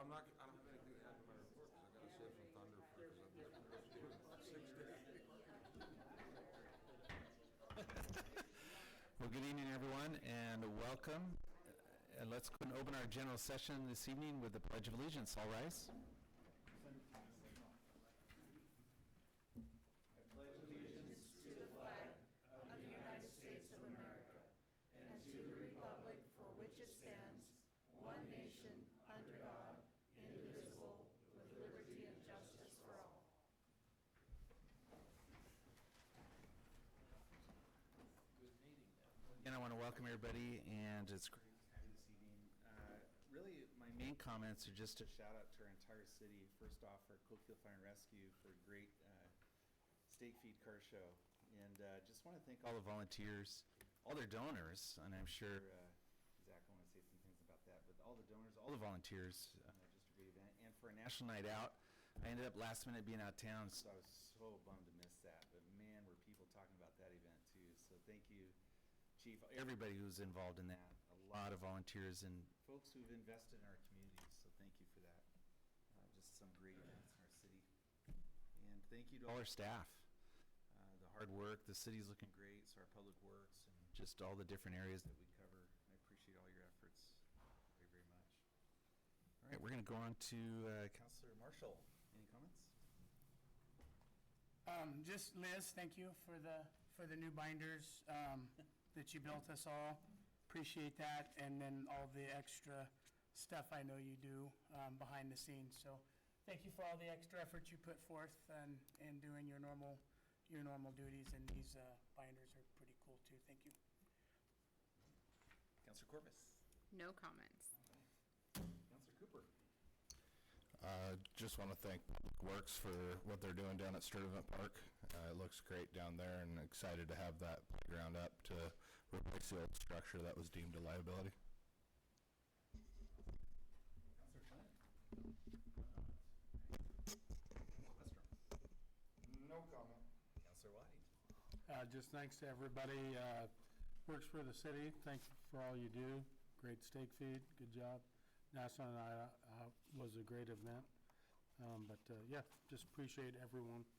I don't have anything to add to my report because I got to save some thunder because I've been 6 days. Well, good evening, everyone, and welcome. And let's go and open our general session this evening with the Pledge of Allegiance. All rise. I pledge allegiance to the flag of the United States of America and to the republic for which it stands, one nation, under God, indivisible, with liberty and justice for all. Again, I want to welcome everybody, and it's great to have you this evening. Really, my main comments are just a shout out to our entire city. First off, our Coquille Fire and Rescue for a great steak feed car show. And just want to thank all the volunteers, all their donors, and I'm sure Zach will want to say some things about that, but all the donors, all the volunteers, just a great event. And for a national night out, I ended up last minute being out of town, so I was so bummed to miss that. But man, were people talking about that event too. So thank you, Chief, everybody who's involved in that. A lot of volunteers and folks who've invested in our communities, so thank you for that. Just some great events in our city. And thank you to all our staff. The hard work, the city's looking great, so our public works, and just all the different areas that we cover. I appreciate all your efforts very, very much. All right, we're going to go on to Councilor Marshall. Any comments? Just Liz, thank you for the new binders that you built us all. Appreciate that, and then all the extra stuff I know you do behind the scenes. So thank you for all the extra effort you put forth and doing your normal duties, and these binders are pretty cool too. Thank you. Councilor Corvus. No comments. Councilor Cooper. Just want to thank Public Works for what they're doing down at Sturtevant Park. It looks great down there, and excited to have that playground up to replace the old structure that was deemed a liability. Councilor Flynn. Westrom. No comment. Councilor White. Just thanks to everybody. Works for the city. Thank you for all you do. Great steak feed. Good job. National Night Out was a great event. Yeah, just appreciate everyone. Great.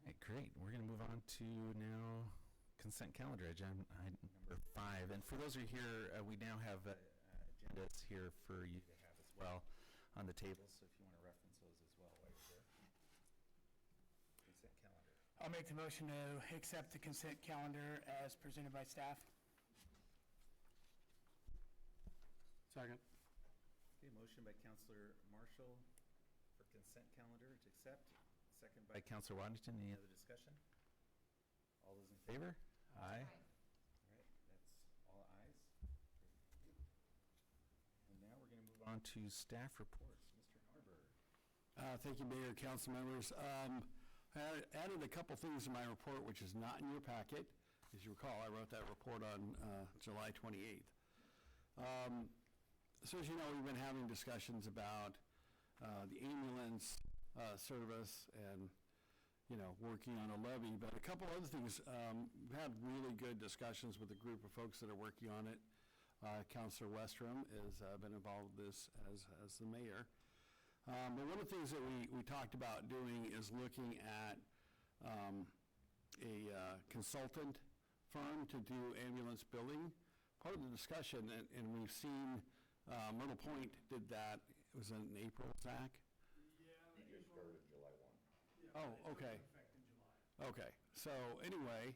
All right, great. We're going to move on to now consent calendar, agenda item number 5. And for those who are here, we now have agendas here for you to have as well on the table. So if you want to reference those as well while you're there. Consent calendar. I'll make the motion to accept the consent calendar as presented by staff. Second. Okay, motion by Councilor Marshall for consent calendar to accept. Second by Councilor Waddington. Any other discussion? All those in favor? Aye. All right, that's all ayes. And now we're going to move on to staff reports. Mr. Narber. Thank you, Mayor, council members. I added a couple things to my report, which is not in your packet. As you recall, I wrote that report on July 28th. So as you know, we've been having discussions about the ambulance service and, working on a levy. But a couple other things, we've had really good discussions with a group of folks that are working on it. Councilor Westrom has been involved with this as the mayor. But one of the things that we talked about doing is looking at a consultant firm to do ambulance billing. Part of the discussion, and we've seen Myrtle Point did that. It was in April, Zach? It started July 1. Yeah, oh, okay. Effect in July. Okay. So anyway,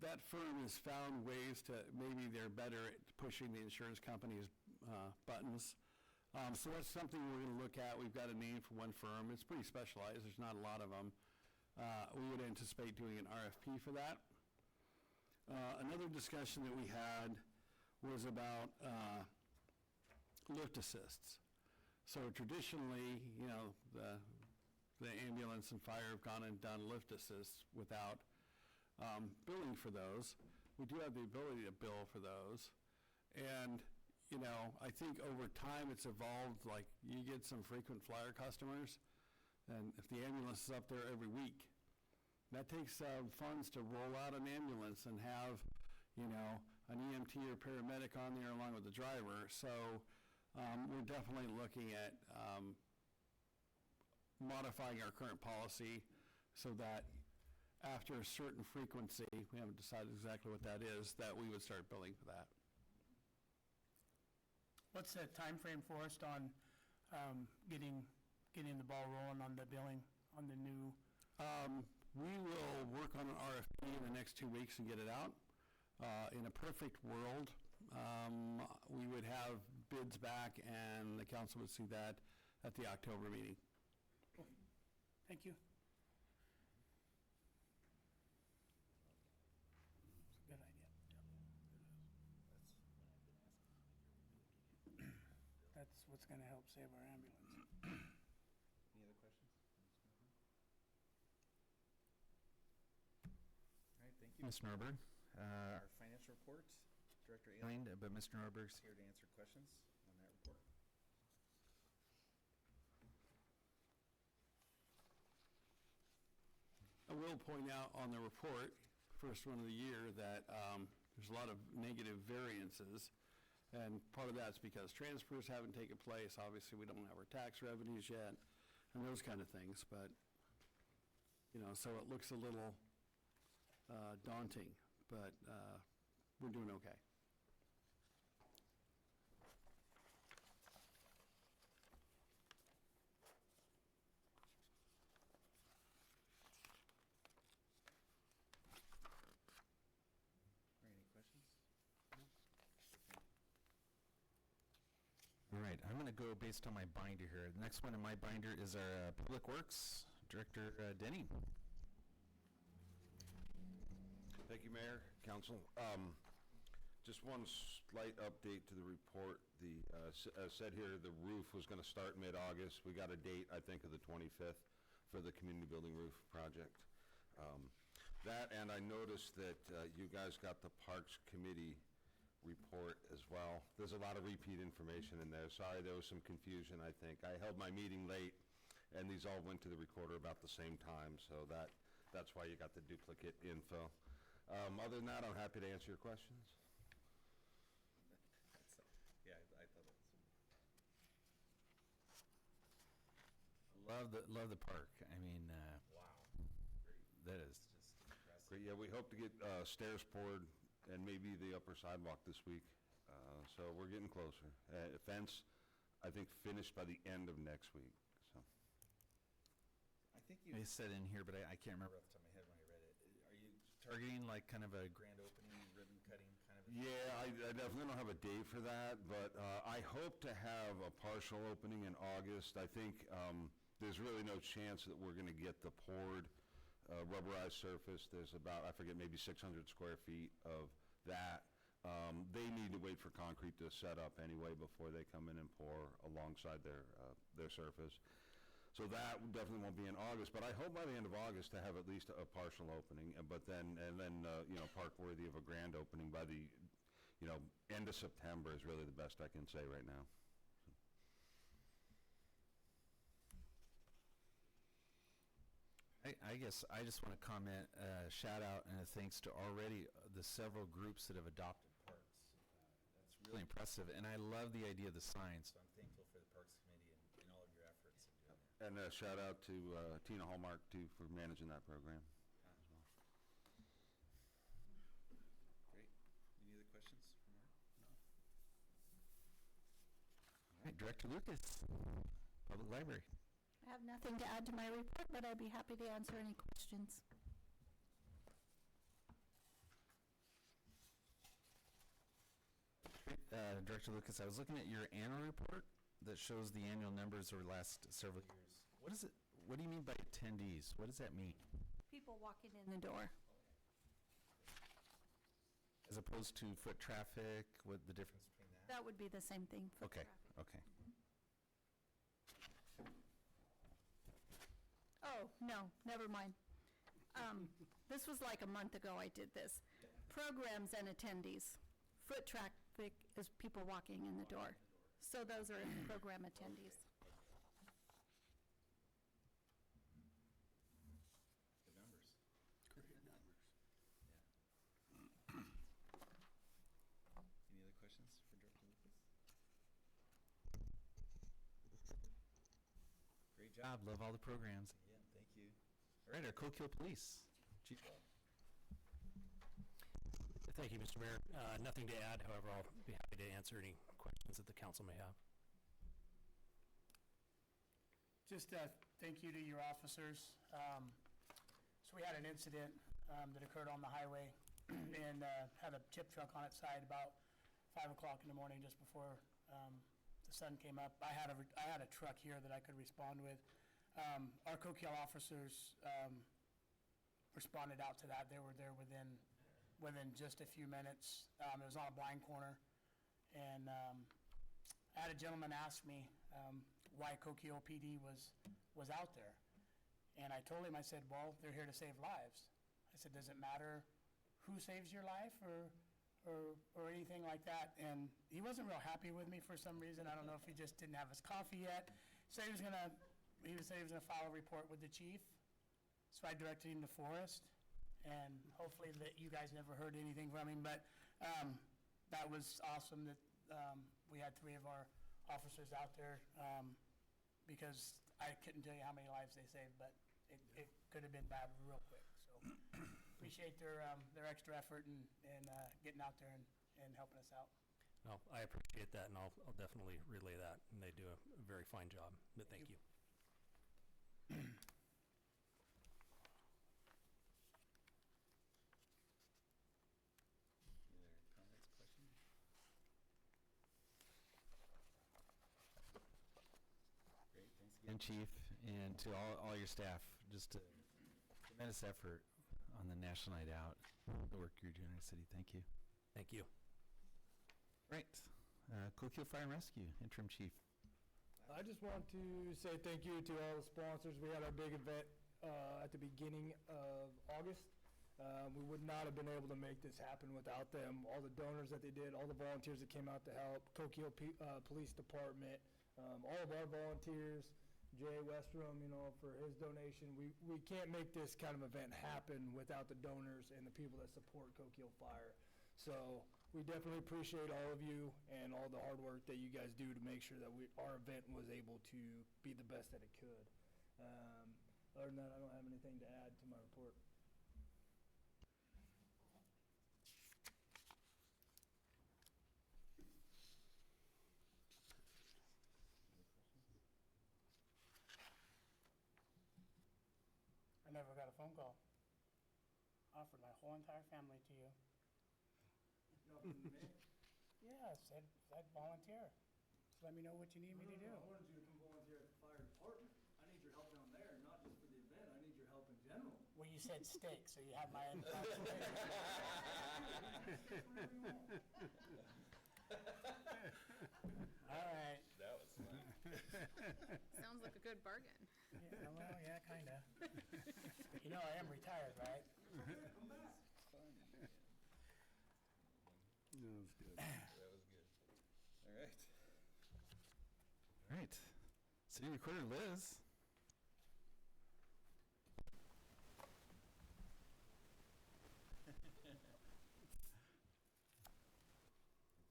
that firm has found ways to, maybe they're better at pushing the insurance company's buttons. So that's something we're going to look at. We've got a name for one firm. It's pretty specialized. There's not a lot of them. We would anticipate doing an RFP for that. Another discussion that we had was about lift assists. So traditionally, the ambulance and fire have gone and done lift assists without billing for those. We do have the ability to bill for those. And, I think over time it's evolved, like you get some frequent flyer customers, and if the ambulance is up there every week, that takes funds to roll out an ambulance and have, you know, an EMT or paramedic on there along with the driver. So we're definitely looking at modifying our current policy so that after a certain frequency, we haven't decided exactly what that is, that we would start billing for that. What's the time frame, Forrest, on getting the ball rolling on the billing, on the new? We will work on an RFP in the next 2 weeks and get it out. In a perfect world, we would have bids back and the council would see that at the October meeting. Thank you. Good idea. That's what's going to help save our ambulance. Any other questions? All right, thank you, Ms. Norberg. Our financial report, Director Aileen, but Mr. Norberg's here to answer questions on that report. I will point out on the report, first one of the year, that there's a lot of negative variances. And part of that's because transfers haven't taken place. Obviously, we don't have our tax revenues yet and those kind of things. But, you know, so it looks a little daunting, but we're doing okay. Any questions? All right, I'm going to go based on my binder here. The next one in my binder is our Public Works Director, Denny. Thank you, Mayor, Council. Just one slight update to the report. As said here, the roof was going to start mid-August. We got a date, I think, of the 25th for the community building roof project. That, and I noticed that you guys got the Parks Committee report as well. There's a lot of repeat information in there. Sorry, there was some confusion, I think. I held my meeting late, and these all went to the recorder about the same time, so that's why you got the duplicate info. Other than that, I'm happy to answer your questions. Yeah, I thought that was... Love the park. I mean, wow. That is just impressive. Great, yeah, we hope to get stairs poured and maybe the upper sidewalk this week. So we're getting closer. Fence, I think, finished by the end of next week. So. I think you said in here, but I can't remember off the top of my head when I read it. Are you targeting like kind of a grand opening, ribbon cutting kind of? Yeah, I definitely don't have a date for that, but I hope to have a partial opening in August. I think there's really no chance that we're going to get the poured rubberized surface. There's about, I forget, maybe 600 square feet of that. They need to wait for concrete to set up anyway before they come in and pour alongside their surface. So that definitely won't be in August, but I hope by the end of August to have at least a partial opening, but then you know, park worthy of a grand opening by the, you know, end of September is really the best I can say right now. I guess I just want to comment, shout out and a thanks to already the several groups that have adopted parks. That's really impressive, and I love the idea of the sign, so I'm thankful for the Parks Committee and all of your efforts in doing that. And shout out to Tina Hallmark, too, for managing that program. Great. Any other questions from Mark? No. All right, Director Lucas, Public Library. I have nothing to add to my report, but I'd be happy to answer any questions. Director Lucas, I was looking at your annual report that shows the annual numbers over the last several years. What is it? What do you mean by attendees? What does that mean? People walking in the door. As opposed to foot traffic, what the difference between that? That would be the same thing for Okay, traffic. okay. Oh, no, never mind. This was like a month ago I did this. Programs and attendees. Foot traffic is people walking in the door. So those are program attendees. Good numbers. Great numbers. Great job. Love all the programs. Again, thank you. All right, our Coquille Police. Chief. Thank you, Mr. Mayor. Nothing to add, however, I'll be happy to answer any questions that the council may have. Just thank you to your officers. So we had an incident that occurred on the highway and had a chip truck on its side about 5 o'clock in the morning, just before the sun came up. I had a truck here that I could respond with. Our Coquille officers responded out to that. They were there within just a few minutes. It was on a blind corner, and I had a gentleman ask me why Coquille PD was out there. And I told him, I said, well, they're here to save lives. I said, does it matter who saves your life or anything like that? And he wasn't real happy with me for some reason. I don't know if he just didn't have his coffee yet. So he said he was gonna file a report with the chief. So I directed him to Forest, and hopefully that you guys never heard anything from him. But that was awesome that we had 3 of our officers out there, because I couldn't tell you how many lives they saved, but it could have been bad real quick. So appreciate their extra effort and getting out there and helping us out. No, I appreciate that, and I'll definitely relay that, and they do a very fine job, but thank you. Any other comments, questions? Great, thanks again, Chief, and to all your staff. Just a tremendous effort on the National Night Out, the work you're doing in the city. Thank you. Thank you. Right, Coquille Fire and Rescue, Interim Chief. I just want to say thank you to all the sponsors. We had our big event at the beginning of August. We would not have been able to make this happen without them. All the donors that they did, all the volunteers that came out to help, Coquille Police Department, all of our volunteers, Jay Westrom, for his donation. We can't make this kind of event happen without the donors and the people that support Coquille Fire. So we definitely appreciate all of you and all the hard work that you guys do to make sure that our event was able to be the best that it could. Other than that, I don't have anything to add to my report. I never got a phone call. Offered my whole entire family to you. Yeah, said I'd volunteer. Just let me know what you need me to do. I wanted you to come volunteer at the fire department. I need your help down there, not just for the event. I need your help in general. Well, you said steak, so you have my All right. That was fun. Sounds like a good bargain. Yeah, well, yeah, kinda. You know, I am retired, right? That was good. That was good. All right. All right. City Recorder Liz.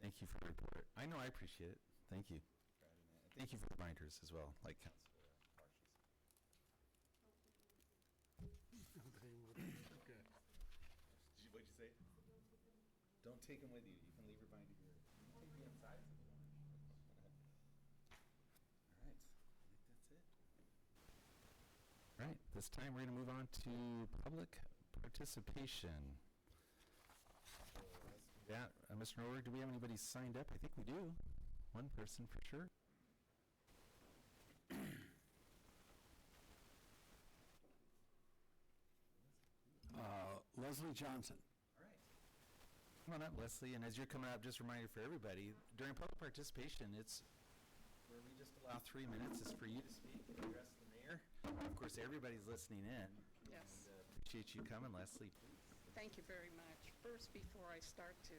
Thank you for the report. I know I appreciate it. Thank you. Thank you for the reminders as well, like Councilor Marshall's. What'd you say? Don't take them with you. You can leave your binder here. You can take me inside if you want. All right. I think that's it. All right. This time we're going to move on to public participation. Yeah, Mr. Norberg, do we have anybody signed up? I think we do. One person for sure. Leslie Johnson. All right. Come on up, Leslie, and as you're coming up, just a reminder for everybody, during public participation, it's where we just allow 3 minutes. It's for you to speak and address the mayor. Of course, everybody's listening in. Yes. And appreciate you coming, Leslie, please. Thank you very much. First, before I start to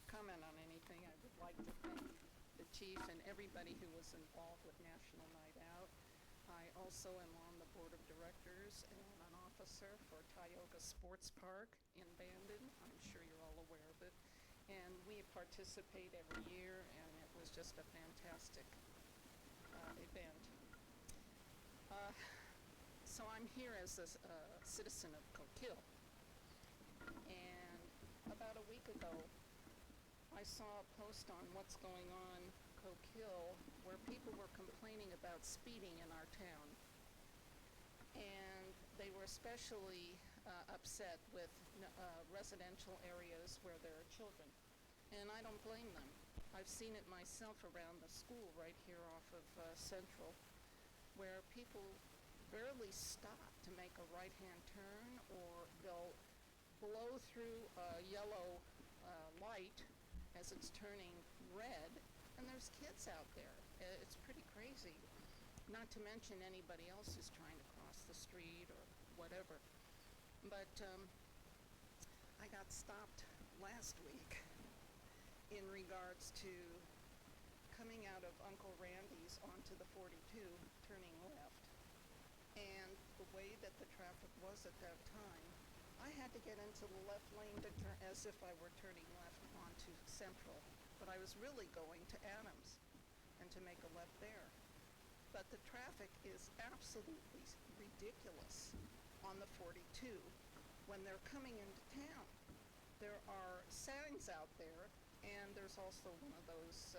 comment on anything, I would like to thank the chief and everybody who was involved with National Night Out. I also am on the board of directors and an officer for Tioga Sports Park in Bandon. I'm sure you're all aware of it. And we participate every year, and it was just a fantastic event. So I'm here as a citizen of Coquille. And about a week ago, I saw a post on what's going on Coquille where people were complaining about speeding in our town. And they were especially upset with residential areas where there are children. And I don't blame them. I've seen it myself around the school right here off of Central, where people barely stop to make a right-hand turn, or they'll blow through a yellow light as it's turning red, and there's kids out there. It's pretty crazy, not to mention anybody else who's trying to cross the street or whatever. But I got stopped last week in regards to coming out of Uncle Randy's onto the 42, turning left. And the way that the traffic was at that time, I had to get into the left lane to turn as if I were turning left onto Central. But I was really going to Adams and to make a left there. But the traffic is absolutely ridiculous on the 42 when they're coming into town. There are signs out there, and there's also one of those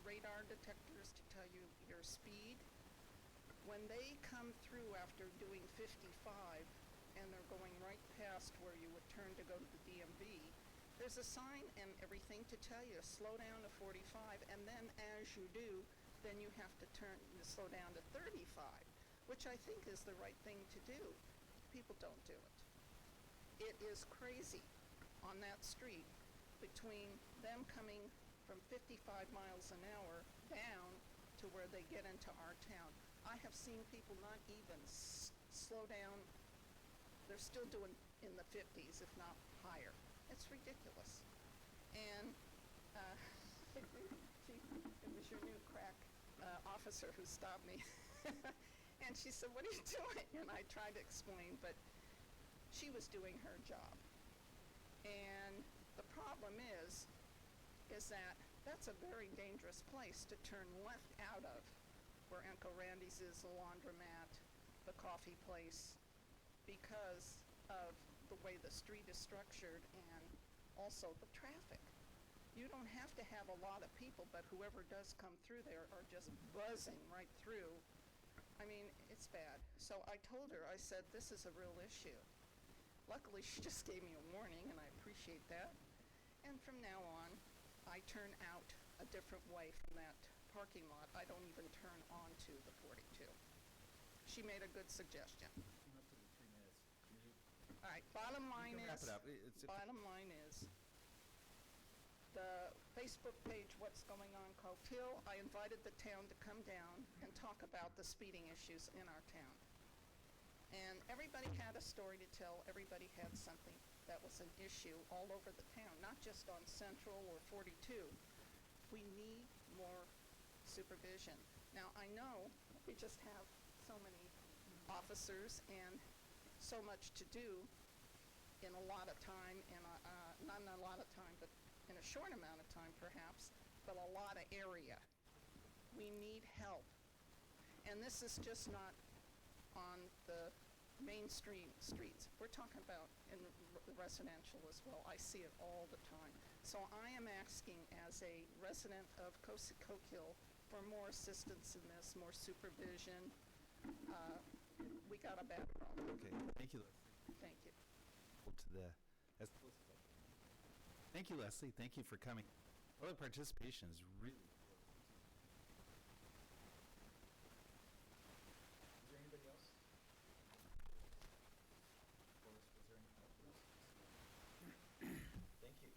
radar detectors to tell you your speed. When they come through after doing 55 and they're going right past where you would turn to go to the DMV, there's a sign and everything to tell you slow down to 45, and then as you do, then you have to slow down to 35, which I think is the right thing to do. People don't do it. It is crazy on that street between them coming from 55 miles an hour down to where they get into our town. I have seen people not even slow down. They're still doing in the 50s, if not higher. It's ridiculous. And Chief, it was your new crack officer who stopped me. And she said, "What are you doing?" And I tried to explain, but she was doing her job. And the problem is that that's a very dangerous place to turn left out of, where Uncle Randy's is, the laundromat, the coffee place, because of the way the street is structured and also the traffic. You don't have to have a lot of people, but whoever does come through there are just buzzing right through. I mean, it's bad. So I told her, I said, this is a real issue. Luckily, she just gave me a warning, and I appreciate that. And from now on, I turn out a different way from that parking lot. I don't even turn onto the 42. She made a good suggestion. Came up to the 3 minutes. All right, bottom line You can is, wrap it up. bottom line is, the Facebook page, What's Going On Coquille, I invited the town to come down and talk about the speeding issues in our town. And everybody had a story to tell. Everybody had something that was an issue all over the town, not just on Central or 42. We need more supervision. Now, I know we just have so many officers and so much to do in a lot of time, and not in a lot of time, but in a short amount of time perhaps, but a lot of area. We need help. And this is just not on the mainstream streets. We're talking about in the residential as well. I see it all the time. So I am asking, as a resident of Coquille, for more assistance in this, more supervision. We got a bad problem. Okay, thank you, Leslie. Thank you. Thank you, Leslie. Thank you for coming. Public participation is really. Is there anybody else? Lois, was there any? Thank you.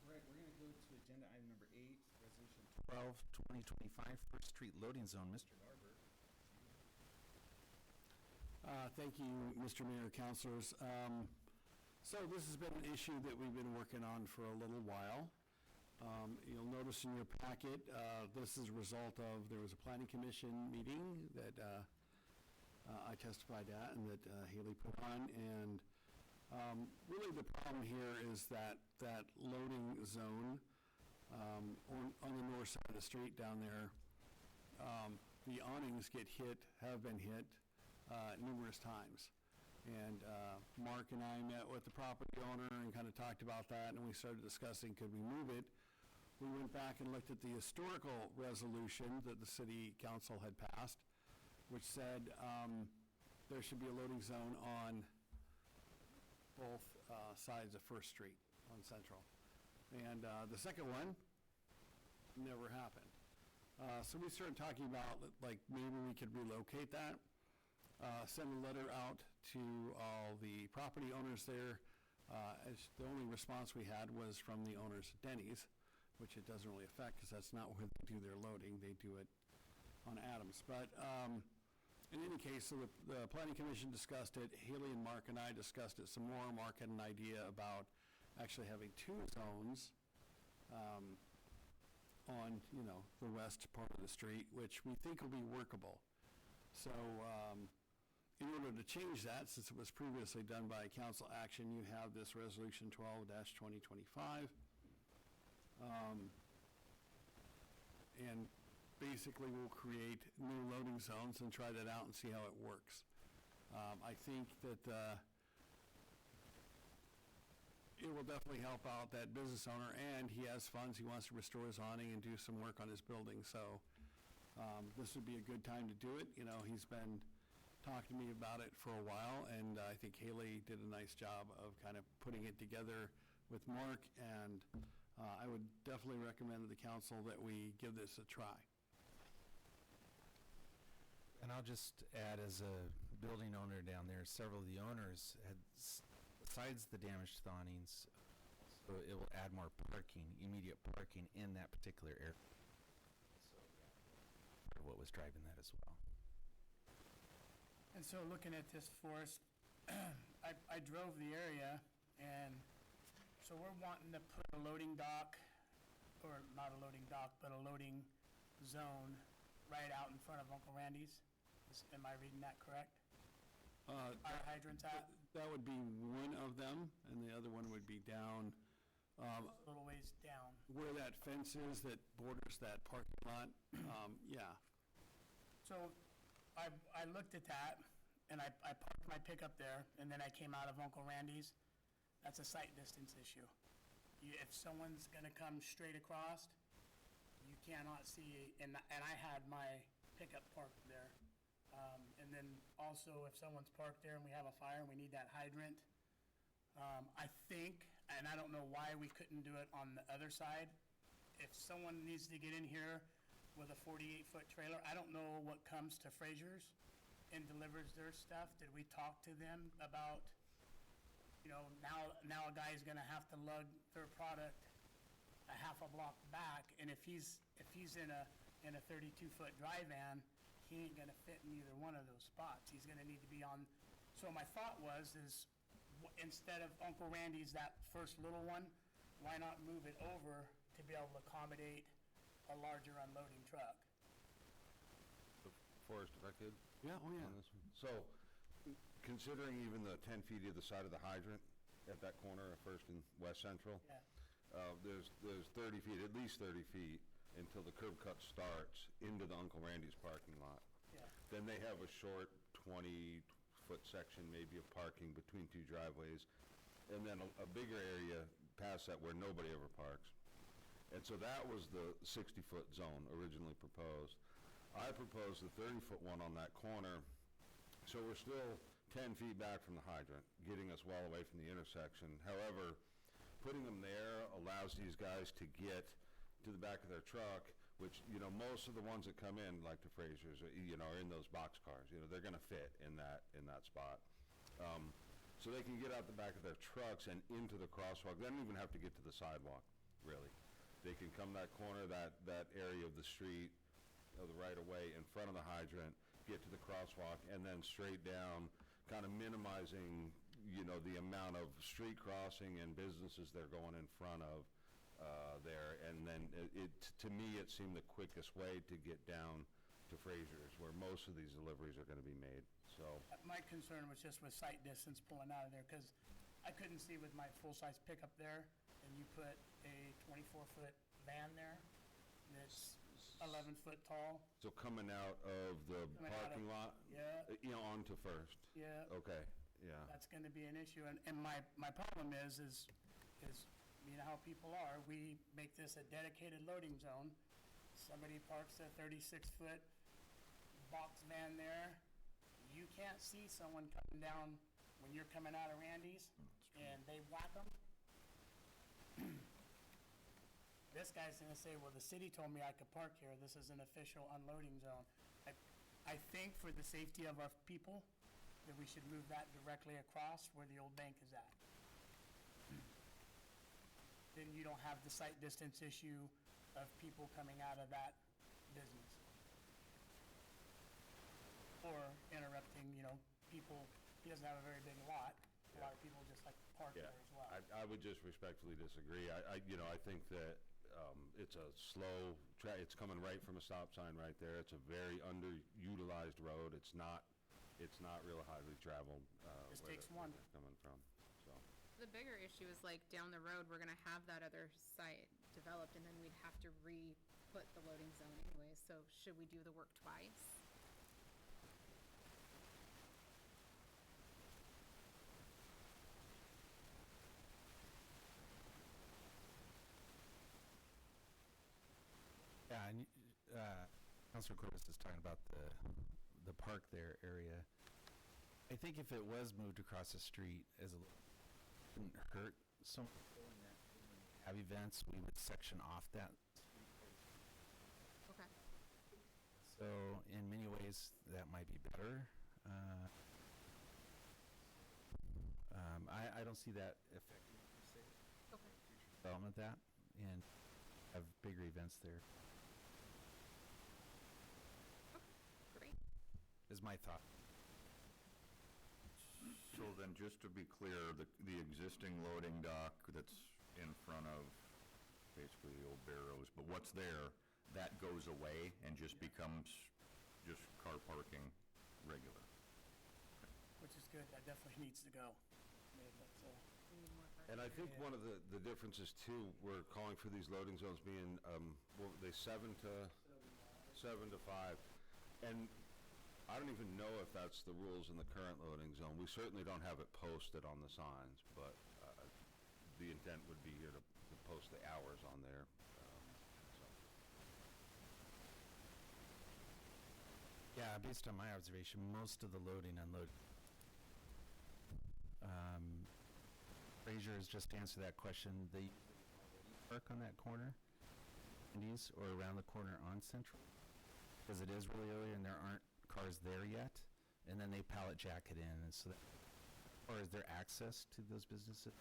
Right, we're going to go to agenda item number 8, resolution 12, 2025, First Street Loading Zone. Mr. Garber. Thank you, Mr. Mayor, councilors. So this has been an issue that we've been working on for a little while. You'll notice in your packet, this is a result of, there was a planning commission meeting that I testified at and that Haley put on. And really the problem here is that loading zone on the north side of the street down there, the awnings have been hit numerous times. And Mark and I met with the property owner and kind of talked about that, and we started discussing, could we move it? We went back and looked at the historical resolution that the city council had passed, which said there should be a loading zone on both sides of First Street on Central. And the second one never happened. So we started talking about, like, maybe we could relocate that, send a letter out to all the property owners there. As the only response we had was from the owners of Denny's, which it doesn't really affect because that's not where they do their loading. They do it on Adams. But in any case, so the Planning Commission discussed it. Haley and Mark and I discussed it some more. Mark had an idea about actually having two zones on, the west part of the street, which we think will be workable. So in order to change that, since it was previously done by council action, you have this resolution 12-2025. And basically we'll create new loading zones and try that out and see how it works. I think that it will definitely help out that business owner, and he has funds. He wants to restore his awning and do some work on his building. So this would be a good time to do it. He's been talking to me about it for a while, and I think Haley did a nice job of kind of putting it together with Mark, and I would definitely recommend to the council that we give this a try. And I'll just add, as a building owner down there, several of the owners had, besides the damage to the awnings, so it will add more parking, immediate parking in that particular area. So, what was driving that as well. And so looking at this, Forrest, I drove the area, and so we're wanting to put a loading dock, or not a loading dock, but a loading zone right out in front of Uncle Randy's. Am I reading that correct? Fire hydrants at? That would be one of them, and the other one would be down A little ways down. where that fence is that borders that parking lot. Yeah. So I looked at that, and I parked my pickup there, and then I came out of Uncle Randy's. That's a sight distance issue. If someone's gonna come straight across, you cannot see, and I had my pickup parked there. And then also, if someone's parked there and we have a fire and we need that hydrant, I think, and I don't know why we couldn't do it on the other side, if someone needs to get in here with a 48-foot trailer, I don't know what comes to Fraser's and delivers their stuff. Did we talk to them about, now a guy's gonna have to lug their product a half a block back, and if he's in a 32-foot dry van, he ain't gonna fit in either one of those spots. He's gonna need to be on. So my thought is instead of Uncle Randy's, that first little one, why not move it over to be able to accommodate a larger unloading truck? Forrest, if I could? Yeah, oh yeah. On this one. So, considering even the 10 feet either side of the hydrant at that corner of First and West Central, Yeah. there's 30 feet, at least 30 feet, until the curb cut starts into the Uncle Randy's parking lot. Yeah. Then they have a short 20-foot section maybe of parking between two driveways, and then a bigger area past that where nobody ever parks. And so that was the 60-foot zone originally proposed. I proposed the 30-foot one on that corner, so we're still 10 feet back from the hydrant, getting us well away from the intersection. However, putting them there allows these guys to get to the back of their truck, which, most of the ones that come in, like the Frasers, are in those box cars. They're gonna fit in that spot. So they can get out the back of their trucks and into the crosswalk. They don't even have to get to the sidewalk, really. They can come that corner, that area of the street, of the right-of-way in front of the hydrant, get to the crosswalk, and then straight down, kind of minimizing, the amount of street crossing and businesses they're going in front of there. And then to me, it seemed the quickest way to get down to Fraser's, where most of these deliveries are going to be made. So, My concern was just with sight distance pulling out of there, because I couldn't see with my full-size pickup there, and you put a 24-foot van there, that's 11-foot tall. So coming out of the Coming out of- parking lot? Yeah. Onto First? Yeah. Okay, yeah. That's going to be an issue. And my problem is you know how people are. We make this a dedicated loading zone. Somebody parks a 36-foot box van there. You can't see someone coming down when you're coming out of Randy's, and they whack them. This guy's gonna say, well, the city told me I could park here. This is an official unloading zone. I think for the safety of our people, that we should move that directly across where the old bank is at. Then you don't have the sight distance issue of people coming out of that business. Or interrupting, people, he doesn't have a very big lot. A lot of people just like to park Yeah, there as well. I would just respectfully disagree. I think that it's a slow, it's coming right from a stop sign right there. It's a very underutilized road. It's not real highly traveled. Just where takes they're one. coming from, so. The bigger issue is like down the road, we're gonna have that other site developed and then we'd have to re-put the loading zone anyway. So should we do the work twice? Yeah, and Councilor Cordes is talking about the park there area. I think if it was moved across the street as a, wouldn't hurt so much. When we have events, we would section off that. Okay. So in many ways, that might be better. I don't see that affecting Okay. development of that and have bigger events there Great. is my thought. So then, just to be clear, the existing loading dock that's in front of basically the old Barrows, but what's there, that goes away and just becomes just car parking regular? Which is good. That definitely needs to go. We need more parking. And I think one of the differences too, we're calling for these loading zones being, what were they, 7 to 5. And I don't even know if that's the rules in the current loading zone. We certainly don't have it posted on the signs, but the intent would be here to post the hours on there. Yeah, based on my observation, most of the loading and unloading. Fraser has just answered that question. They park on that corner, Indies, or around the corner on Central, because it is really early and there aren't cars there yet, and then they pallet jack it in, and so that, or is there access to those businesses?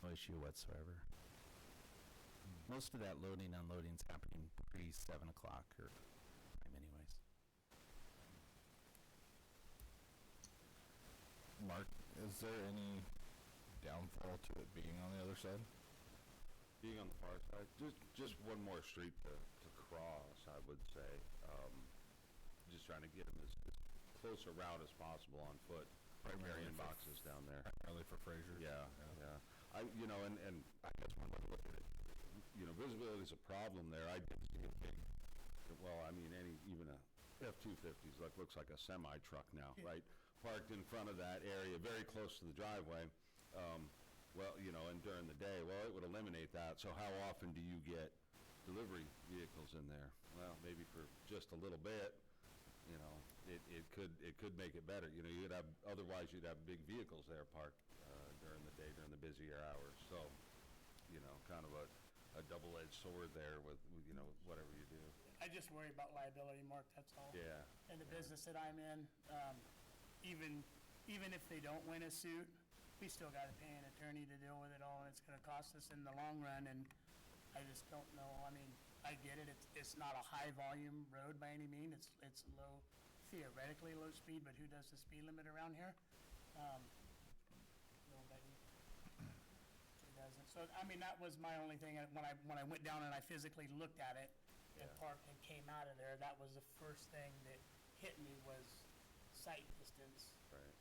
No issue whatsoever. Most of that loading and unloading's happening pre-7 o'clock or time anyways. Mark, is there any downfall to it being on the other side? Being on the far side, just one more street to cross, I would say. Just trying to get them as close a route as possible on foot. Carrying boxes down there. Primarily for Fraser? Yeah. And I guess when I look at it, visibility is a problem there. I did see a big, even a F-250 looks like a semi-truck now, right? Parked in front of that area, very close to the driveway. And during the day, it would eliminate that. So how often do you get delivery vehicles in there? Well, maybe for just a little bit. It could make it better. Otherwise you'd have big vehicles there parked during the day, during the busier hours. So, kind of a double-edged sword there with whatever you do. I just worry about liability, Mark, that's all. Yeah. In the business that I'm in, even if they don't win a suit, we still gotta pay an attorney to deal with it all, and it's gonna cost us in the long run, and I just don't know. I get it, it's not a high-volume road by any means, it's low, theoretically low speed, but who does the speed limit around here? Nobody. Who doesn't? So, that was my only thing, when I went down and I physically looked at it, and parked and came out of there, that was the first thing that hit me was sight distance Right.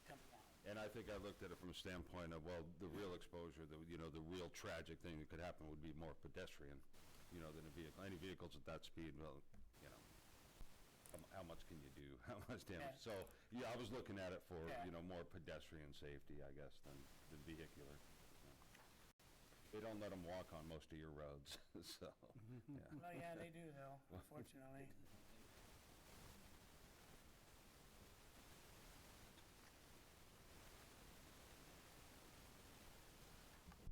coming out. And I think I looked at it from a standpoint of, the real exposure, the real tragic thing that could happen would be more pedestrian, than a vehicle. Any vehicles at that speed, how much can you do? How much damage? Yeah. So, yeah, I was looking at it for, Yeah. more pedestrian safety, I guess, than vehicular. So. They don't let them walk on most of your roads, so, yeah. Well, yeah, they do though, unfortunately.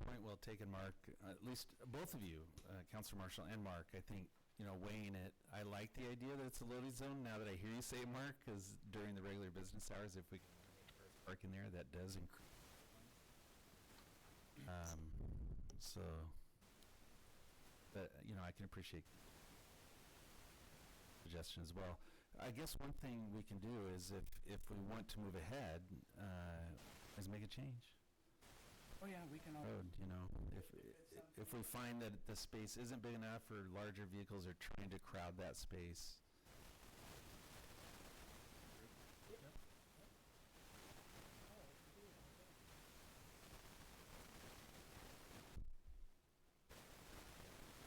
Point well taken, Mark. At least both of you, Councilor Marshall and Mark, I think, weighing it, I like the idea that it's a loading zone now that I hear you say it, Mark, because during the regular business hours, if we can park in there, that does increase. So, but, I can appreciate suggestion as well. I guess one thing we can do is if we want to move ahead, is make a change. Oh, yeah, we can all. Road, if we find that the space isn't big enough or larger vehicles are trying to crowd that space.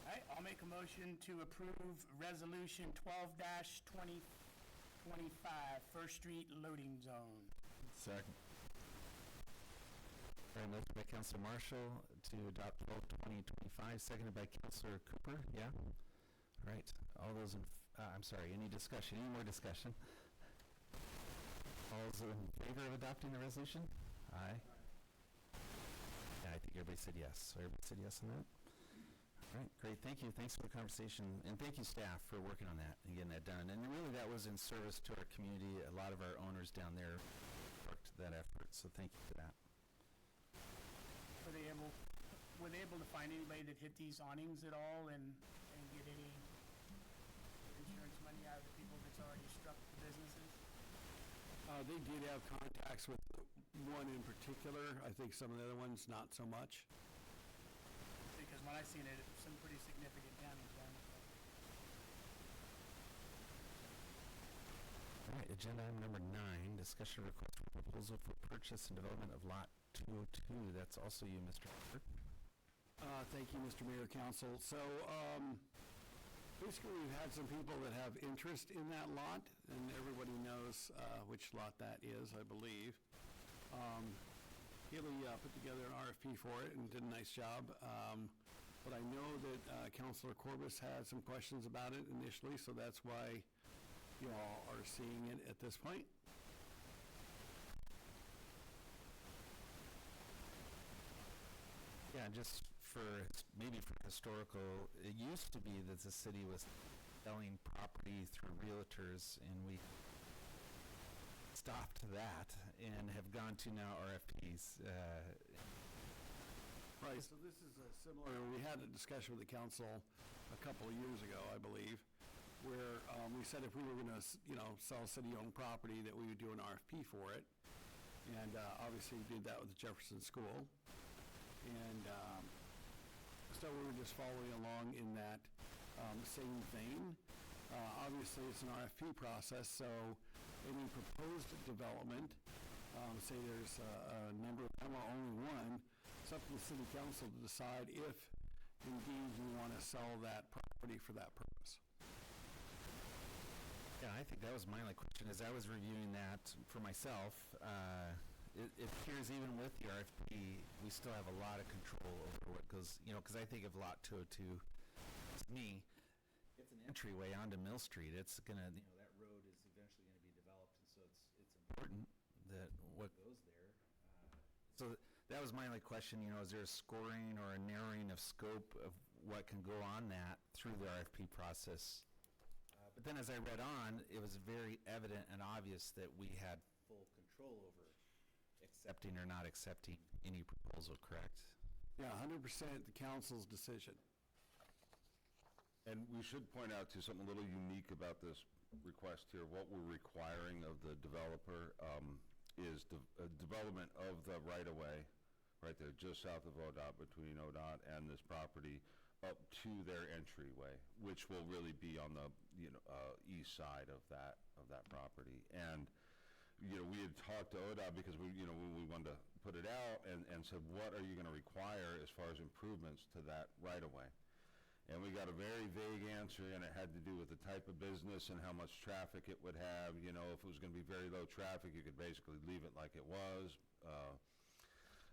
All right, I'll make a motion to approve Resolution 12-2025, First Street Loading Zone. Second. All right, motion by Councilor Marshall to adopt 12-2025, seconded by Councilor Cooper, yeah? All right, all those I'm sorry, any more discussion? All those in favor of adopting the resolution? Aye. Yeah, I think everybody said yes, so everybody said yes on that? All right, great, thank you, thanks for the conversation, and thank you staff for working on that and getting that done. And really, that was in service to our community. A lot of our owners down there worked that effort, so thank you for that. Were they able to find anybody that hit these awnings at all and get any insurance money out of the people that's already struck the businesses? They did have contacts with one in particular. I think some of the other ones, not so much. Because when I seen it, some pretty significant damage done. All right, agenda item number 9, discussion request for proposal for purchase and development of lot 202. That's also you, Mr. Harper. Thank you, Mr. Mayor, Council. So, basically, we've had some people that have interest in that lot, and everybody knows which lot that is, I believe. Haley put together an RFP for it and did a nice job. But I know that Councilor Corbis had some questions about it initially, so that's why you all are seeing it at this point. Yeah, just maybe for historical, it used to be that the city was selling property through realtors, and we stopped that and have gone to now RFPs. Right, so this is a similar, we had a discussion with the council a couple of years ago, I believe, where we said if we were going to, sell city-owned property, that we would do an RFP for it. And obviously, we did that with the Jefferson School. And so we were just following along in that same vein. Obviously, it's an RFP process, so any proposed development, say there's a number of them or only one, it's up to the city council to decide if indeed you want to sell that property for that purpose. Yeah, I think that was my only question. As I was reviewing that for myself, it appears even with the RFP, we still have a lot of control over what goes, because I think of Lot 202, to me, it's an entryway onto Mill Street. It's gonna, that road is eventually gonna be developed, and so it's important that what goes there. So that was my only question, is there a scoring or a narrowing of scope of what can go on that through the RFP process? But then as I read on, it was very evident and obvious that we had full control over accepting or not accepting any proposal, correct? Yeah, 100% the council's decision. And we should point out too, something a little unique about this request here. What we're requiring of the developer is development of the right-of-way, right there, just south of ODOT, between ODOT and this property, up to their entryway, which will really be on the east side of that property. And we had talked to ODOT because when we wanted to put it out and said, what are you going to require as far as improvements to that right-of-way? And we got a very vague answer, and it had to do with the type of business and how much traffic it would have. You know, if it was going to be very low traffic, you could basically leave it like it was.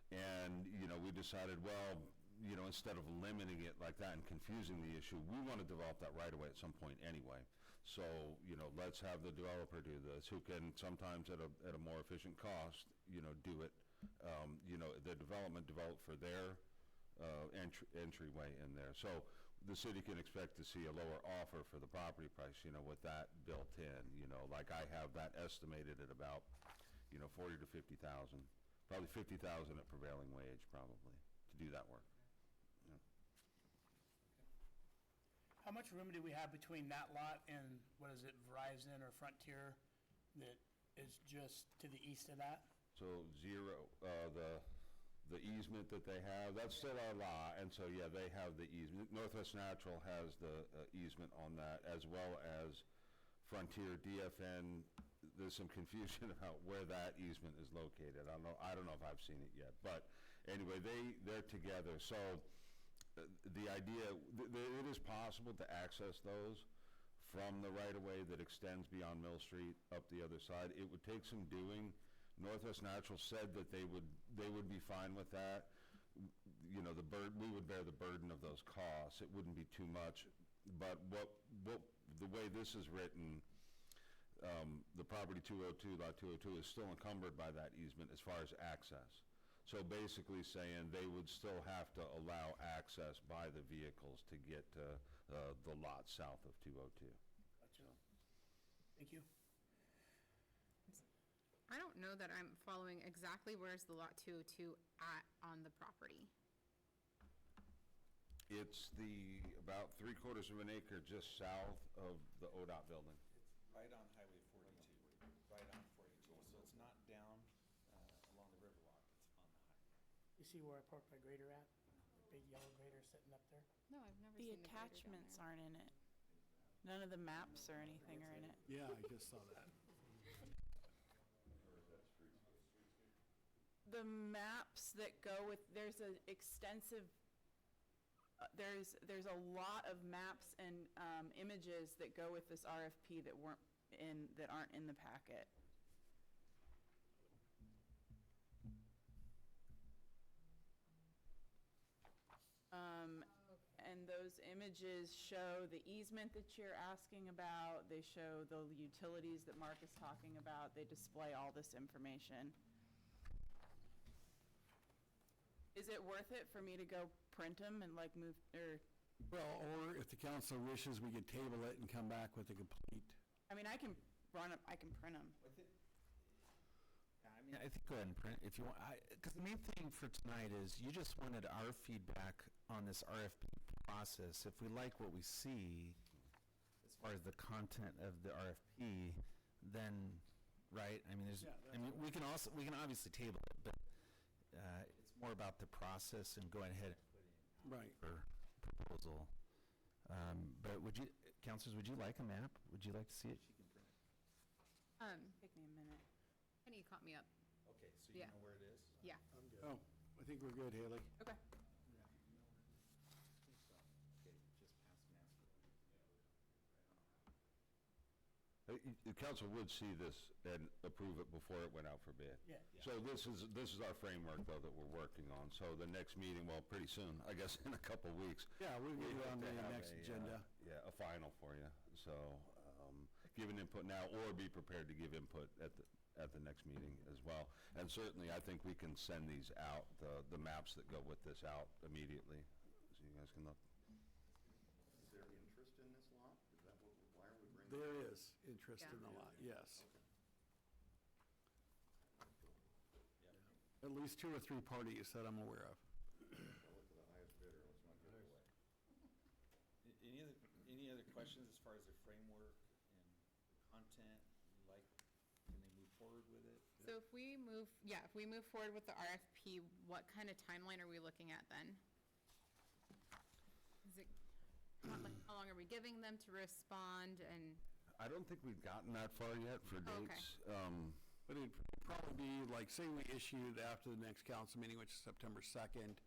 And, you know, we decided, well, you know, instead of limiting it like that and confusing the issue, we want to develop that right away at some point anyway. So, you know, let's have the developer do this, who can sometimes at a more efficient cost, you know, do it. You know, the development developed for their entryway in there. So the city can expect to see a lower offer for the property price, you know, with that built in, you know, like I have that estimated at about, you know, 40 to 50,000, probably 50,000 at prevailing wage probably to do that work. Yeah. How much room do we have between that lot and, what is it, Verizon or Frontier that is just to the east of that? So zero, the easement that they have, that's still our lot, and so, yeah, they have the easement. Northwest Natural has the easement on that, as well as Frontier DFN. There's some confusion about where that easement is located. I don't know if I've seen it yet, but anyway, they're together. So the idea, it is possible to access those from the right-of-way that extends beyond Mill Street up the other side. It would take some doing. Northwest Natural said that they would be fine with that. You know, we would bear the burden of those costs. It wouldn't be too much. But the way this is written, the property 202, lot 202 is still encumbered by that easement as far as access. So basically saying they would still have to allow access by the vehicles to get to the lot south of 202. Gotcha. Thank you. I don't know that I'm following exactly where's the lot 202 at on the property. It's about 3/4 of an acre just south of the ODOT building. It's right on Highway 42, right on 42. So it's not down along the Riverwalk, it's on the highway. You see where I parked my grader at? The big yellow grader sitting up there? No, I've never The seen the grader down attachments there. aren't in it. None of the maps or anything are in it. Yeah, I just saw that. The maps that go with, there's an extensive, there's a lot of maps and images that go with this RFP that aren't in the packet. And those images show the easement that you're asking about, they show the utilities that Mark is talking about, they display all this information. Is it worth it for me to go print them and like move, or, Well, or if the council wishes, we could table it and come back with a complete. I mean, I can print them. I think go ahead and print if you want. Because the main thing for tonight is you just wanted our feedback on this RFP process. If we like what we see as far as the content of the RFP, then, right? I mean, we can obviously table it, but it's more about the process and going ahead and put in Right. for proposal. But councilors, would you like a map? Would you like to see it? She can print it. Take me a minute. Penny caught me up. Okay, so Yeah. you know where it is? Yeah. Oh, I think we're good, Haley. Okay. Okay, just past Mansfield. The council would see this and approve it before it went out for bid. Yeah. So this is our framework, though, that we're working on. So the next meeting, well, pretty soon, I guess in a couple of weeks. Yeah, we'll we get it hope on to the have next agenda. Yeah, a final for you. So give an input now, or be prepared to give input at the next meeting as well. And certainly, I think we can send these out, the maps that go with this out immediately, so you guys can look. Is there interest in this lot? Is that why are we bringing? There is interest Yeah. in the lot, yes. At least 2 or 3 parties that I'm aware of. I'll look for the highest bidder, let's not give it away. Any other questions as far as the framework and the content? Can they move forward with it? So if we move forward with the RFP, what kind of timeline are we looking at then? Is it, how long are we giving them to respond and, I don't think we've gotten that far yet for Okay. dates. But it'd probably be, like, say we issued after the next council meeting, which is September 2nd,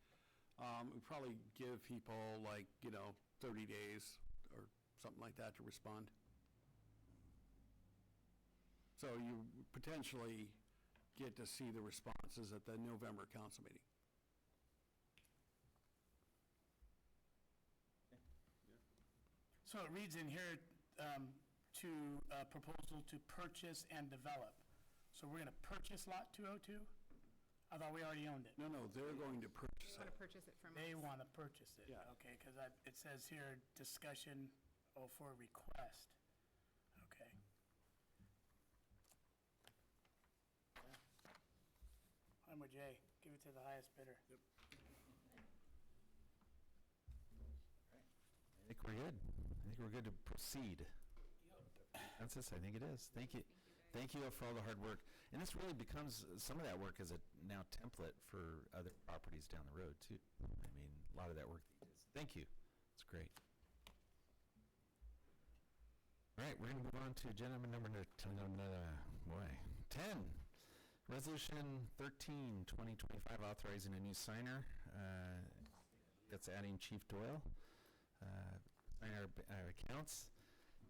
We probably give people like, 30 days or something like that to respond. So you potentially get to see the responses at the November council meeting. So it reads in here, to proposal to purchase and develop. So we're gonna purchase lot 202? I thought we already owned it. No, they're going to purchase Want it. to purchase it from us? They wanna purchase it? Yeah. Okay, because it says here, discussion, for request. Okay. I'm with Jay, give it to the highest bidder. I think we're good. I think we're good to proceed. Francis, I think it is. Thank you. Thank you for all the hard work. And this really becomes, some of that work is a now template for other properties down the road, too. I mean, a lot of that work. Thank you. It's great. All right, we're going to move on to agenda number 10. Resolution 13, 2025, authorizing a new signer. That's adding Chief Doyle. Sign our accounts.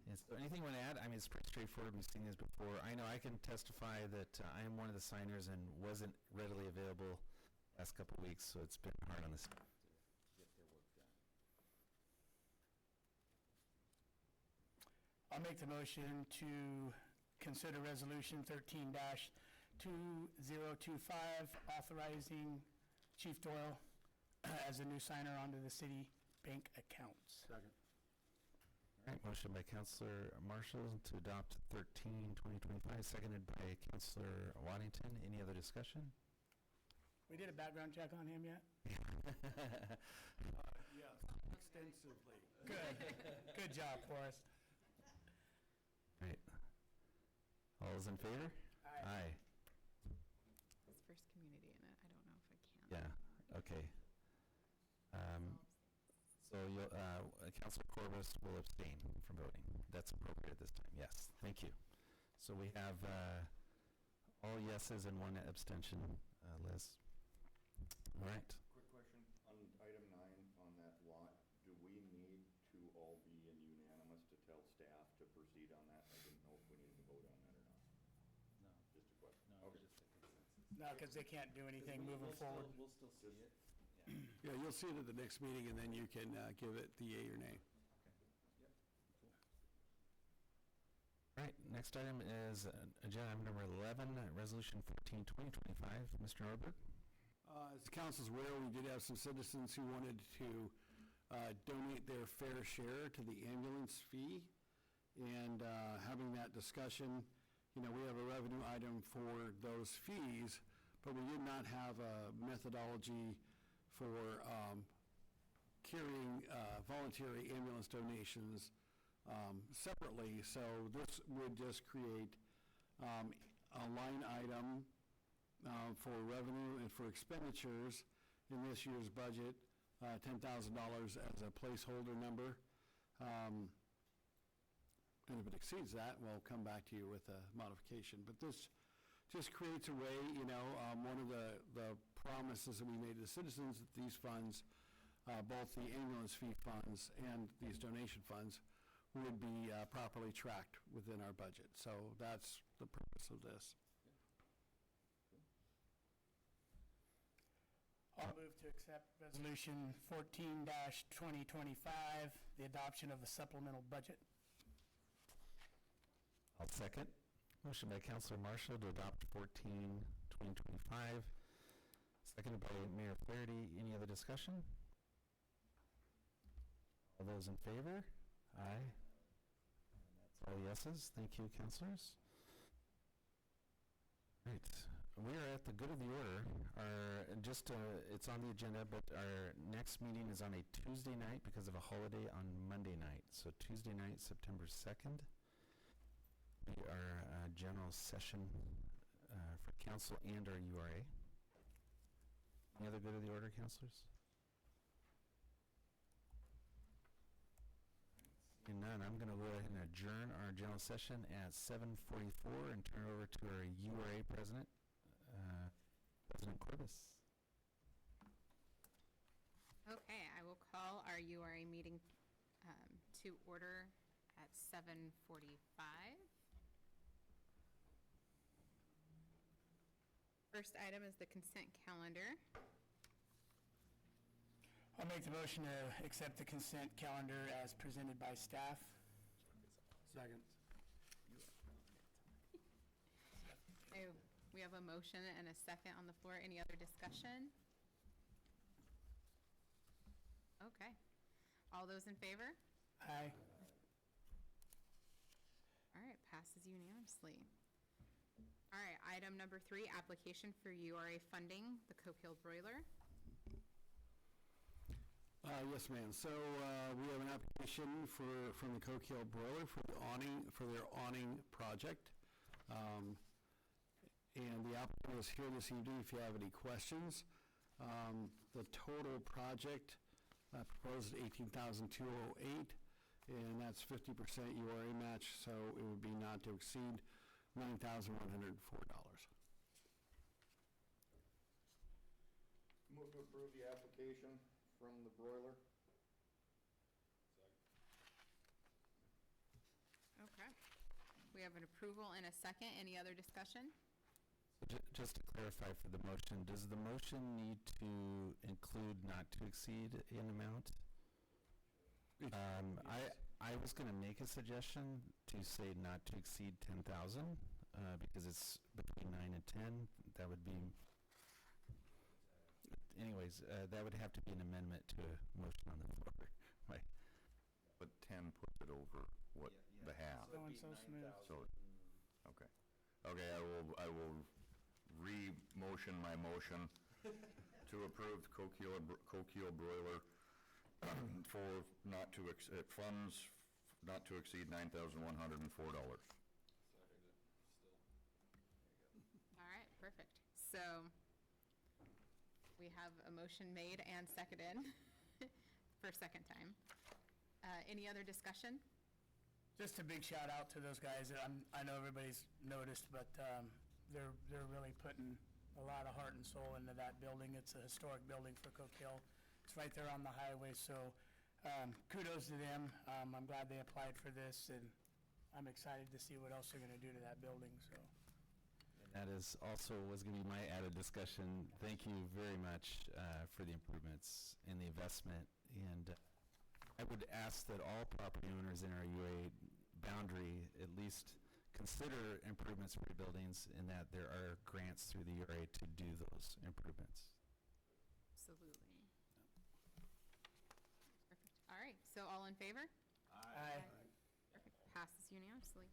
And so anything you want to add? I mean, it's pretty straightforward. We've seen this before. I know I can testify that I am one of the signers and wasn't readily available last couple of weeks, so it's been hard on this to get their work done. I'll make the motion to consider Resolution 13-2025, authorizing Chief Doyle as a new signer onto the city bank accounts. Second. All right, motion by Councilor Marshall to adopt 13, 2025, seconded by Councilor Waddington. Any other discussion? We did a background check on him yet? Yes, extensively. Good. Good job, Forrest. Right. All those in favor? Aye. His first community in it. I don't know if I can. Yeah, okay. So you'll, Councilor Corbus will abstain from voting. That's appropriate at this time, yes. Thank you. So we have all yeses and one abstention, Liz. All right. Quick question, on item 9 on that lot, do we need to all be unanimous to tell staff to proceed on that? I didn't know if we needed to vote on that or not. No. Just a question. No, Okay. just a consensus. No, because they can't do anything moving forward. We'll still see it. Yeah, you'll see it at the next meeting, and then you can give it the yea or nay. All right, next item is agenda item number 11, Resolution 14, 2025. Mr. Norberg? As the council's aware, we did have some citizens who wanted to donate their fair share to the ambulance fee. And having that discussion, we have a revenue item for those fees, but we did not have a methodology for carrying voluntary ambulance donations separately. So this would just create a line item for revenue and for expenditures in this year's budget, $10,000 as a placeholder number. And if it exceeds that, we'll come back to you with a modification. But this just creates a way, one of the promises that we made to the citizens that these funds, both the ambulance fee funds and these donation funds, would be properly tracked within our budget. So that's the purpose of this. I'll move to accept Resolution 14-2025, the adoption of the supplemental budget. I'll second. Motion by Councilor Marshall to adopt 14, 2025. Seconded by Mayor Flaherty. Any other discussion? All those in favor? Aye. That's all yeses. Thank you, councilors. Right. We are at the good of the order. It's on the agenda, but our next meeting is on a Tuesday night because of a holiday on Monday night. So Tuesday night, September 2nd. Our general session for council and our URA. Any other good of the order, councilors? Seeing none, I'm going to go ahead and adjourn our general session at 7:44 and turn it over to our URA president, President Corbus. Okay, I will call our URA meeting to order at 7:45. First item is the consent calendar. I'll make the motion to accept the consent calendar as presented by staff. Second. We have a motion and a second on the floor. Any other discussion? Okay. All those in favor? Aye. All right, passes unanimously. All right, item number 3, application for URA funding, the Coke Hill Broiler. Yes, ma'am. So we have an application from the Coke Hill Broiler for their awning project. And the applicant is here this evening if you have any questions. The total project proposed $18,208, and that's 50% URA match, so it would be not to exceed $9,104. Move to approve the application from the broiler. Okay. We have an approval and a second. Any other discussion? Just to clarify for the motion, does the motion need to include not to exceed in amount? I was going to make a suggestion to say not to exceed 10,000 because it's between 9 and 10. That would be, anyways, that would have to be an amendment to a motion on the floor. Right. But 10 puts it over what, the half? Going so smooth. So, okay. Okay, I will re-motion my motion to approve the Coke Hill Broiler for funds not to exceed $9,104. All right, perfect. So we have a motion made and seconded for a second time. Any other discussion? Just a big shout out to those guys. I know everybody's noticed, but they're really putting a lot of heart and soul into that building. It's a historic building for Coke Hill. It's right there on the highway, so kudos to them. I'm glad they applied for this, and I'm excited to see what else they're going to do to that building, so. That is also was going to be my added discussion. Thank you very much for the improvements and the investment. And I would ask that all property owners in our UA boundary at least consider improvements for your buildings and that there are grants through the URA to do those improvements. Absolutely. Perfect. All right, so all in favor? Aye. Perfect. Passes unanimously.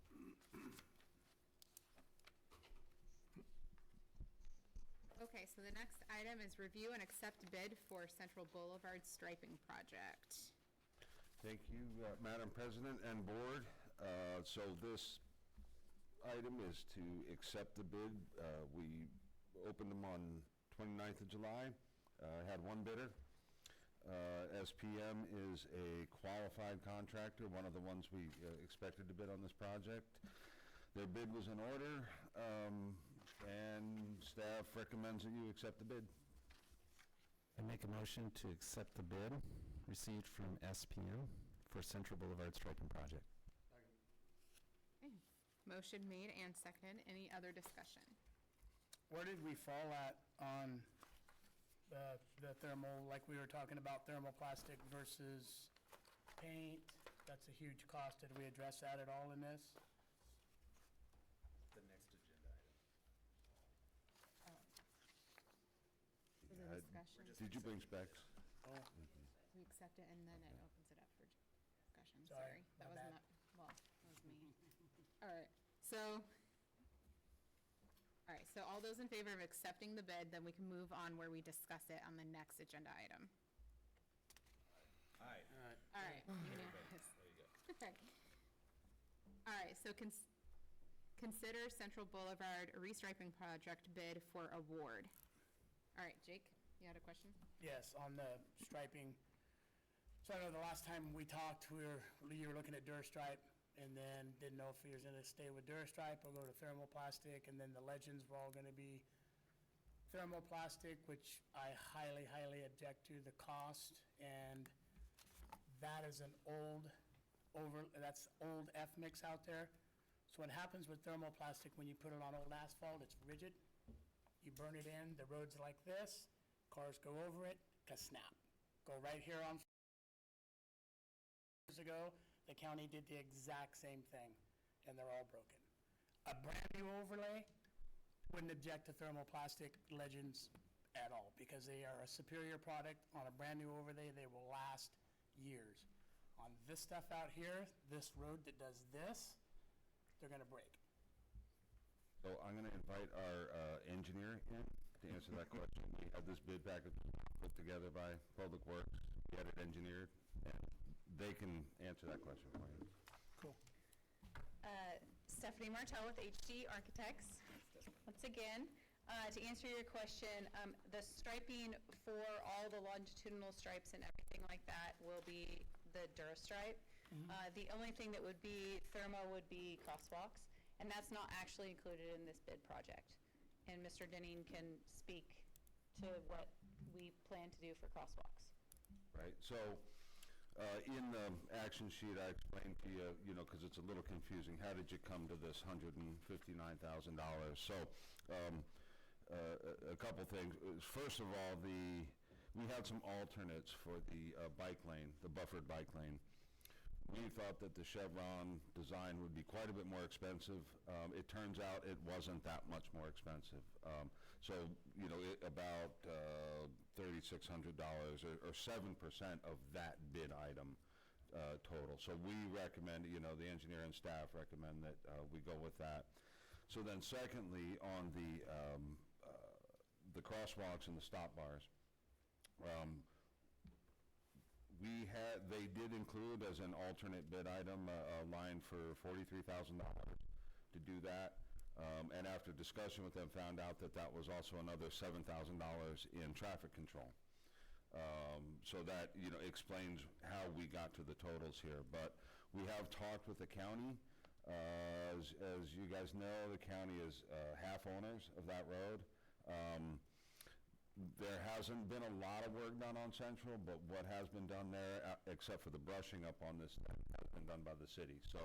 Okay, so the next item is review and accept bid for Central Boulevard striping project. Thank you, Madam President and Board. So this item is to accept the bid. We opened them on 29th of July, had one bidder. SPM is a qualified contractor, one of the ones we expected to bid on this project. Their bid was in order, and staff recommends that you accept the bid. I make a motion to accept the bid received from SPM for Central Boulevard striping project. Okay. Motion made and seconded. Any other discussion? Where did we fall at on the thermal, like we were talking about thermoplastic versus paint? That's a huge cost. Did we address that at all in this? The next agenda item. Was there discussion? Did you bring specs? Oh, We accept it and then it opens it up for discussion. Sorry, Sorry. That my was bad. not, well, that was me. All right, so all those in favor of accepting the bid, then we can move on where we discuss it on the next agenda item. Aye. All right. Unanimous. Okay. All right, so consider Central Boulevard restriping project bid for award. All right, Jake, you had a question? yes, on the striping. So I know the last time we talked, you were looking at Durstripe, and then didn't know if you was gonna stay with Durstripe or go to thermoplastic, and then the legends were all gonna be thermoplastic, which I highly, highly object to the cost, and that is an that's old F-mix out there. So what happens with thermoplastic, when you put it on old asphalt, it's rigid. You burn it in, the road's like this, cars go over it, ka-snap. Go right here on years ago, the county did the exact same thing, and they're all broken. A brand-new overlay, wouldn't object to thermoplastic legends at all, because they are a superior product. On a brand-new overlay, they will last years. On this stuff out here, this road that does this, they're gonna break. So I'm going to invite our engineer in to answer that question. We had this bid package put together by Public Works, we had it engineered, and they can answer that question for you. Cool. Stephanie Martel with HD Architects. Once again, to answer your question, the striping for all the longitudinal stripes and everything like that will be the DuraStripe. The only thing that would be thermo would be crosswalks, and that's not actually included in this bid project. And Mr. Denning can speak to what we plan to do for crosswalks. Right, so in the action sheet, I explained to you, because it's a little confusing, how did you come to this $159,000? So a couple things. First of all, we had some alternates for the bike lane, the buffered bike lane. We thought that the Chevron design would be quite a bit more expensive. It turns out it wasn't that much more expensive. So, about $3,600 or 7% of that bid item total. So we recommend, the engineer and staff recommend that we go with that. So then secondly, on the crosswalks and the stop bars, they did include as an alternate bid item a line for $43,000 to do that. And after discussion with them, found out that that was also another $7,000 in traffic control. So that, explains how we got to the totals here. But we have talked with the county. As you guys know, the county is half owners of that road. There hasn't been a lot of work done on Central, but what has been done there, except for the brushing up on this, has been done by the city. So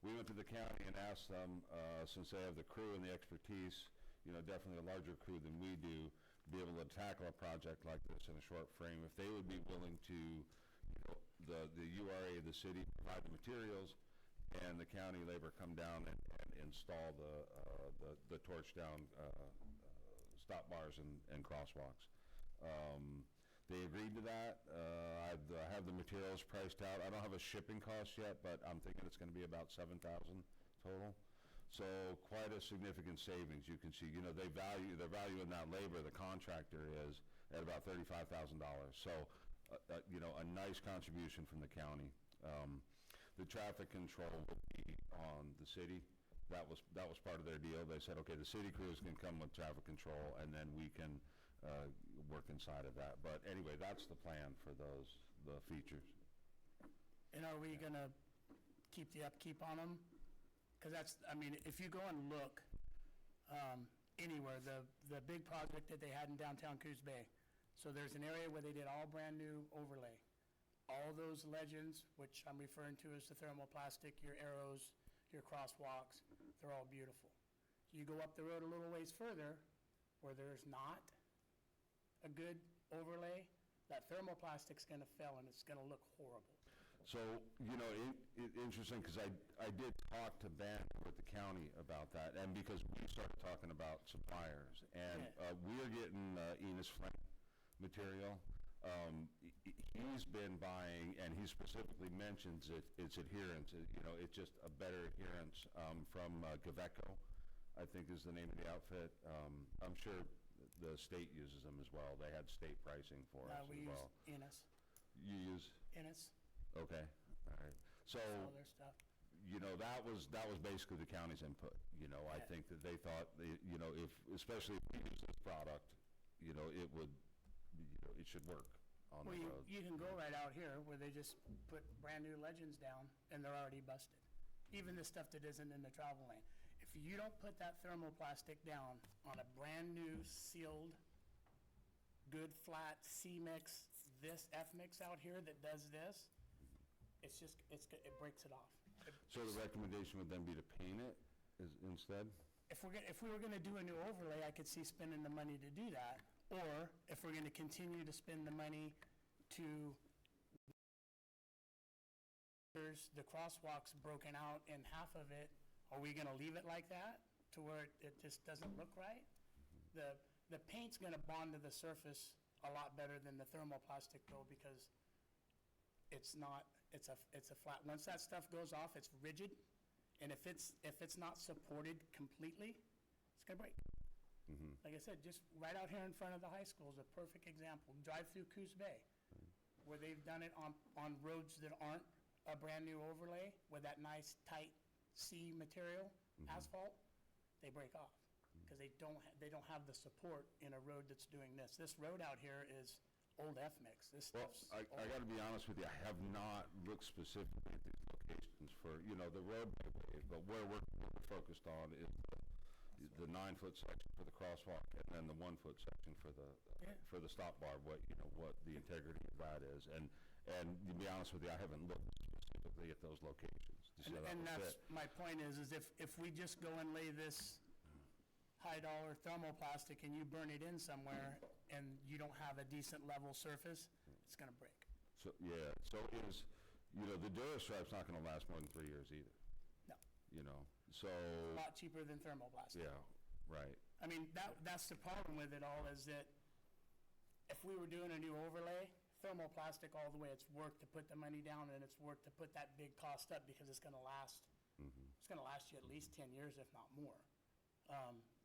we went to the county and asked them, since they have the crew and the expertise, definitely a larger crew than we do, to be able to tackle a project like this in a short frame, if they would be willing to, the URA of the city provide the materials, and the county labor come down and install the torch down stop bars and crosswalks. They agreed to that. I have the materials priced out. I don't have a shipping cost yet, but I'm thinking it's going to be about $7,000 total. So quite a significant savings. You can see, they're valuing that labor, the contractor is, at about $35,000. So, a nice contribution from the county. The traffic control will be on the city. That was part of their deal. They said, okay, the city crews can come with traffic control, and then we can work inside of that. But anyway, that's the plan for the features. And are we gonna keep the upkeep on them? Because if you go and look anywhere, the big project that they had in downtown Coos Bay, so there's an area where they did all brand-new overlay. All those legends, which I'm referring to as the thermoplastic, your arrows, your crosswalks, they're all beautiful. You go up the road a little ways further, where there's not a good overlay, that thermoplastic's gonna fail and it's gonna look horrible. So, interesting, because I did talk to Ben with the county about that, and because we started talking about suppliers, and we're getting Enos Flint material. He's been buying, and he specifically mentions its adherence. It's just a better adherence from Gaveco, I think is the name of the outfit. I'm sure the state uses them as well. They had state pricing for us as well. We use Ennis. You use? Ennis, Okay, all right. So, all their stuff. that was basically the county's input. I think that they thought, especially if we use this product, it should work on the road. You can go right out here where they just put brand-new legends down and they're already busted. Even the stuff that isn't in the travel lane. If If you don't put that thermoplastic down on a brand-new sealed, good flat C-mix, this F-mix out here that does this, it's just, it breaks it off. So the recommendation would then be to paint it instead? If we were gonna do a new overlay, I could see spending the money to do that. Or if we're gonna continue to spend the money to, there's the crosswalks broken out in half of it, are we gonna leave it like that to where it just doesn't look right? The paint's gonna bond to the surface a lot better than the thermoplastic though, because it's not, it's a flat, once that stuff goes off, it's rigid, and if it's not supported completely, it's gonna break. Like I said, just right out here in front of the high school is a perfect example. Drive through Coos Bay, where they've done it on roads that aren't a brand-new overlay with that nice, tight C material, asphalt, they break off, because they don't have the support in a road that's doing this. This road out here is old F-mix. This Well, stuff's I old. gotta be honest with you, I have not looked specifically at these locations for, the roadway, but where we're focused on is the 9-foot section for the crosswalk, and then the 1-foot section for the stop bar, what the integrity of that is. And to be honest with you, I haven't looked specifically at those locations to see how that And would that's, fit. my point is if we just go and lay this high-dollar thermoplastic and you burn it in somewhere and you don't have a decent level surface, it's gonna break. So, yeah, so is, the Durastripe's not gonna last more than 3 years either, No, so, a lot cheaper than thermoplastic. yeah, right. I mean, that's the problem with it all, is that if we were doing a new overlay, thermoplastic all the way, it's worth to put the money down, and it's worth to put that big cost up, because it's gonna last, it's gonna last you at least 10 years, if not more.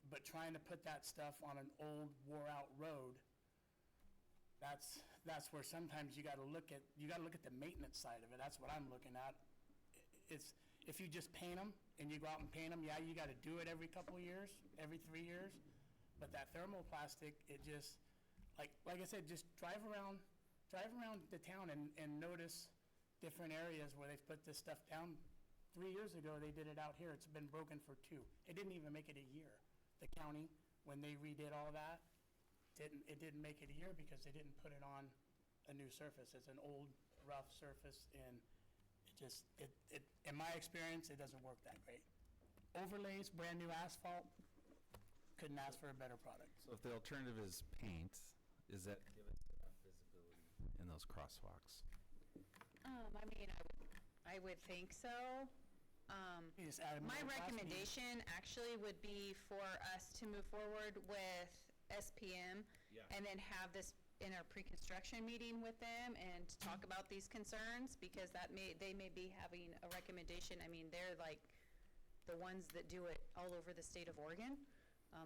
But trying to put that stuff on an old, wore-out road, that's where sometimes you gotta look at the maintenance side of it. That's what I'm looking at. It's, if you just paint them, and you go out and paint them, yeah, you gotta do it every couple of years, every 3 years, but that thermoplastic, it just, like I said, just drive around the town and notice different areas where they've put this stuff down. 3 years ago, they did it out here. It's been broken for 2. It didn't even make it a year. The county, when they redid all that, it didn't make it a year because they didn't put it on a new surface. It's an old, rough surface, and in my experience, it doesn't work that great. Overlays, brand-new asphalt, couldn't ask for a better product. So if the alternative is paint, is that give us enough visibility in those crosswalks? I would think so. You just add a My middle class meeting. recommendation actually would be for us to move forward with SPM and then have this in our pre-construction meeting with them and to talk about these concerns, because they may be having a recommendation. I mean, they're like the ones that do it all over the state of Oregon.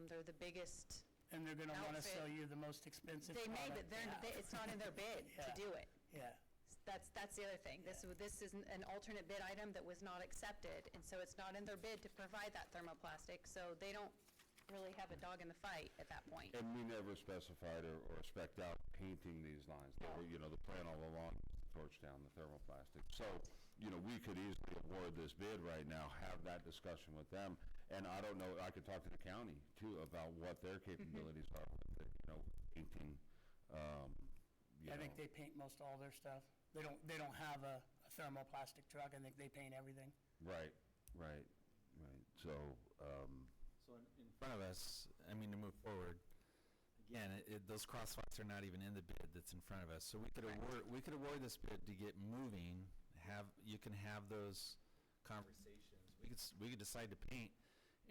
They're the biggest. And they're gonna wanna outfit. sell you the most expensive They may, but product they have. it's not in their bid to Yeah. do it. Yeah. That's the other thing. This is an alternate bid item that was not accepted, and so it's not in their bid to provide that thermoplastic, so they don't really have a dog in the fight at that point. And we never specified or spec'd out painting these lines. They were, the plan all along was to torch down the thermoplastic. So, we could easily award this bid right now, have that discussion with them. And I don't know, I could talk to the county too about what their capabilities are with it, painting, I think they paint most all their stuff. They don't have a thermoplastic truck. I think they paint everything. Right. So, So in front of us, to move forward, again, those crosswalks are not even in the bid that's in front of us. So we could award this bid to get moving, you can have those conversations. We could decide to paint,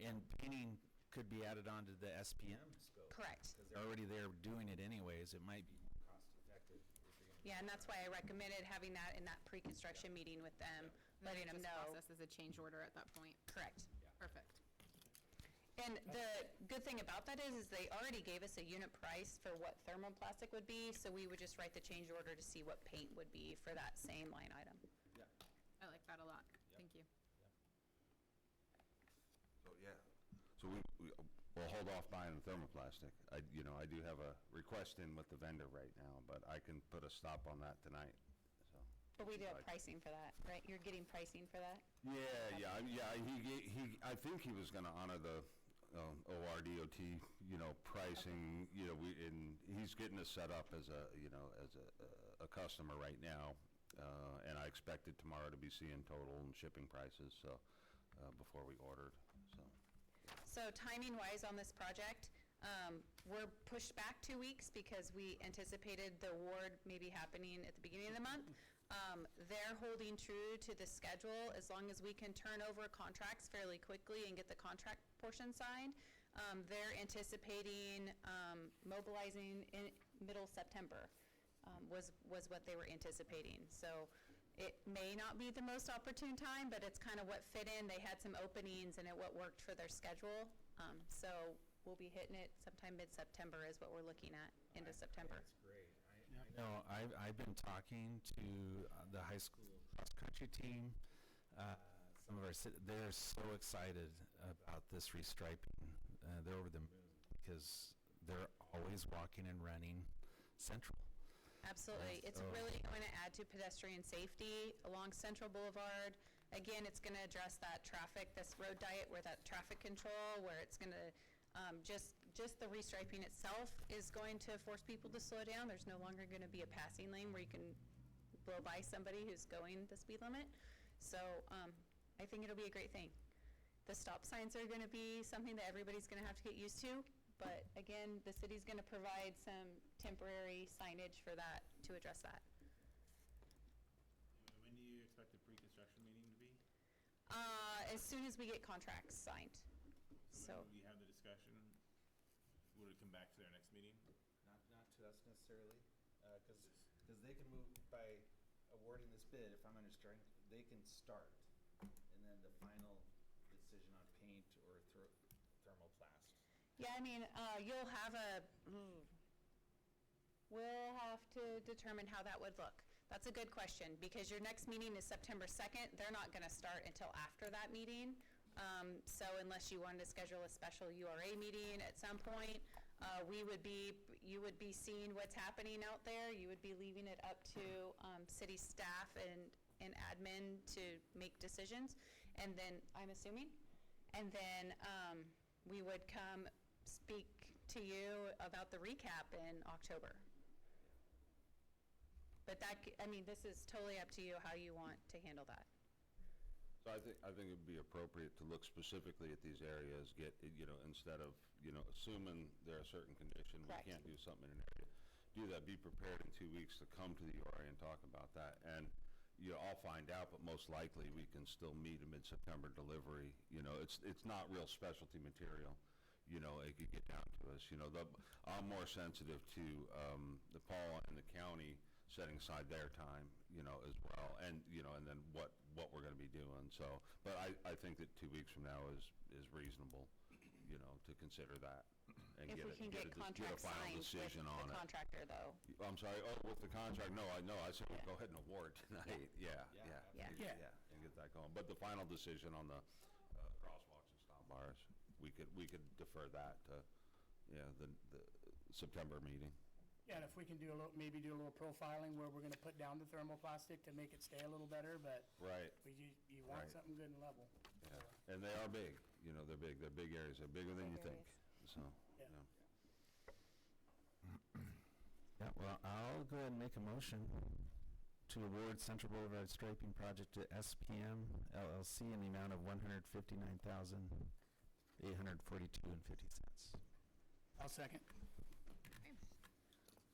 and painting could be added onto the SPM scope. Correct. Because they're already there doing it anyways. It might be more cost effective if you're gonna. Yeah, and that's why I recommended having that in that pre-construction meeting with them, letting them know. Process as a change order at that point. Correct. Perfect. And the good thing about that is they already gave us a unit price for what thermoplastic would be, so we would just write the change order to see what paint would be for that same line item. I like that a lot. Thank you. So we'll hold off buying the thermoplastic. I do have a request in with the vendor right now, but I can put a stop on that tonight, so. But we do have pricing for that, right? You're getting pricing for that? I think he was gonna honor the ORDOT, pricing, and he's getting us set up as a customer right now, and I expected tomorrow to be seeing total and shipping prices, so, before we ordered, so. So timing-wise on this project, we're pushed back 2 weeks because we anticipated the award maybe happening at the beginning of the month. They're holding true to the schedule as long as we can turn over contracts fairly quickly and get the contract portion signed. They're anticipating mobilizing in middle September, was what they were anticipating. So it may not be the most opportune time, but it's kind of what fit in. They had some openings and what worked for their schedule. So we'll be hitting it sometime mid-September is what we're looking at, end of September. That's great. I know I've been talking to the high school cross-country team. Some of they're so excited about this restriping. They're over the moon because they're always walking and running Central. Absolutely. It's really going to add to pedestrian safety along Central Boulevard. Again, it's going to address that traffic, this road diet where that traffic control, where it's going to just the restriping itself is going to force people to slow down. There's no longer going to be a passing lane where you can blow by somebody who's going the speed limit. So I think it'll be a great thing. The stop signs are going to be something that everybody's going to have to get used to. But again, the city's going to provide some temporary signage for that, to address that. When do you expect a pre-construction meeting to be? As soon as we get contracts signed. So When we have the discussion, would it come back to their next meeting? Not to us necessarily, because they can move by awarding this bid, if I'm understanding, they can start, and then the final decision on paint or thermoplast. yeah, I mean, you'll have we'll have to determine how that would look. That's a good question, because your next meeting is September 2nd. They're not going to start until after that meeting. So unless you wanted to schedule a special URA meeting at some point, you would be seeing what's happening out there. You would be leaving it up to city staff and admin to make decisions. And then, I'm assuming, and then we would come speak to you about the recap in October. But this is totally up to you how you want to handle that. So I think it'd be appropriate to look specifically at these areas, instead of, assuming there are certain conditions, we Correct. can't do something in an area. Do that, be prepared in 2 weeks to come to the URA and talk about that. And, I'll find out, but most likely we can still meet a mid-September delivery. It's not real specialty material, it could get down to us. I'm more sensitive to the Paul and the county setting aside their time, as well, and then what we're going to be doing. So, but I think that 2 weeks from now is reasonable, to consider that and If we can get a contract final signed with decision on the it. contractor, though. I'm sorry, with the contract, no, I said we'll go ahead and award tonight, yeah, and get that going. But the final decision on the crosswalks and stop bars, we could defer that to, the September meeting. Yeah, and if we can maybe do a little profiling where we're gonna put down the thermoplastic to make it stay a little better, but Right. you want Right. something good and level. Yeah, and they are big, they're big areas, they're bigger than you Big think, so, Yeah. Yeah, well, I'll go ahead and make a motion to award Central Boulevard striping project to SPM LLC in the amount of $159,842.50. I'll second.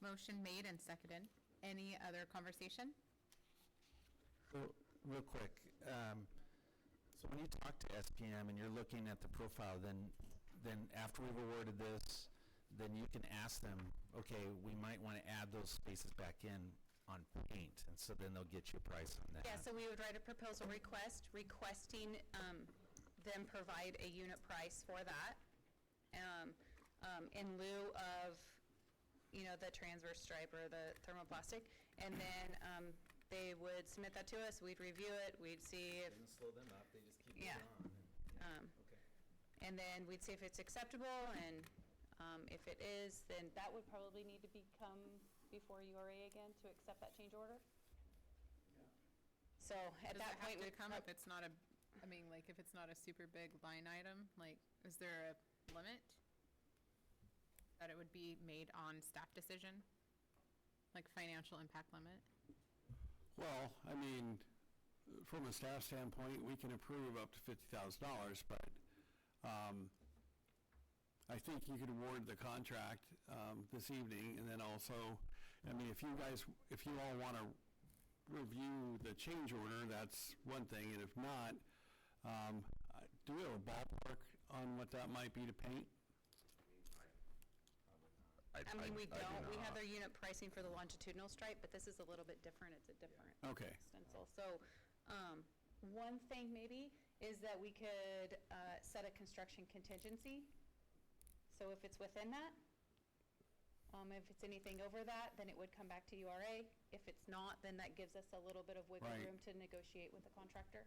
Motion made and seconded. Any other conversation? Real quick, so when you talk to SPM and you're looking at the profile, then after we've awarded this, then you can ask them, okay, we might want to add those spaces back in on paint, and so then they'll get you a price on that. Yeah, so we would write a proposal requesting them provide a unit price for that in lieu of, the transverse stripe or the thermoplastic. And then they would submit that to us, we'd review it, we'd see if, Doesn't slow them up, they just keep Yeah. it on. Okay. and then we'd see if it's acceptable, and if it is, then that would probably need to come before URA again to accept that change order. So at Does that it have point, to we come if it's not a, I mean, like, if it's not a super big line item? Like, is there a limit that it would be made on staff decision? Like financial impact limit? Well, I mean, from a staff standpoint, we can approve up to $50,000, but I think you could award the contract this evening, and then also, I mean, if you all want to review the change order, that's one thing, and if not, do we have a ballpark on what that might be to paint? I mean, we I do don't, we not. have their unit pricing for the longitudinal stripe, but this is a little bit different, it's a different Okay. stencil. So, one thing maybe is that we could, set a construction contingency. So if it's within that, if it's anything over that, then it would come back to URA. If it's not, then that gives us a little bit of wiggle Right. room to negotiate with the contractor.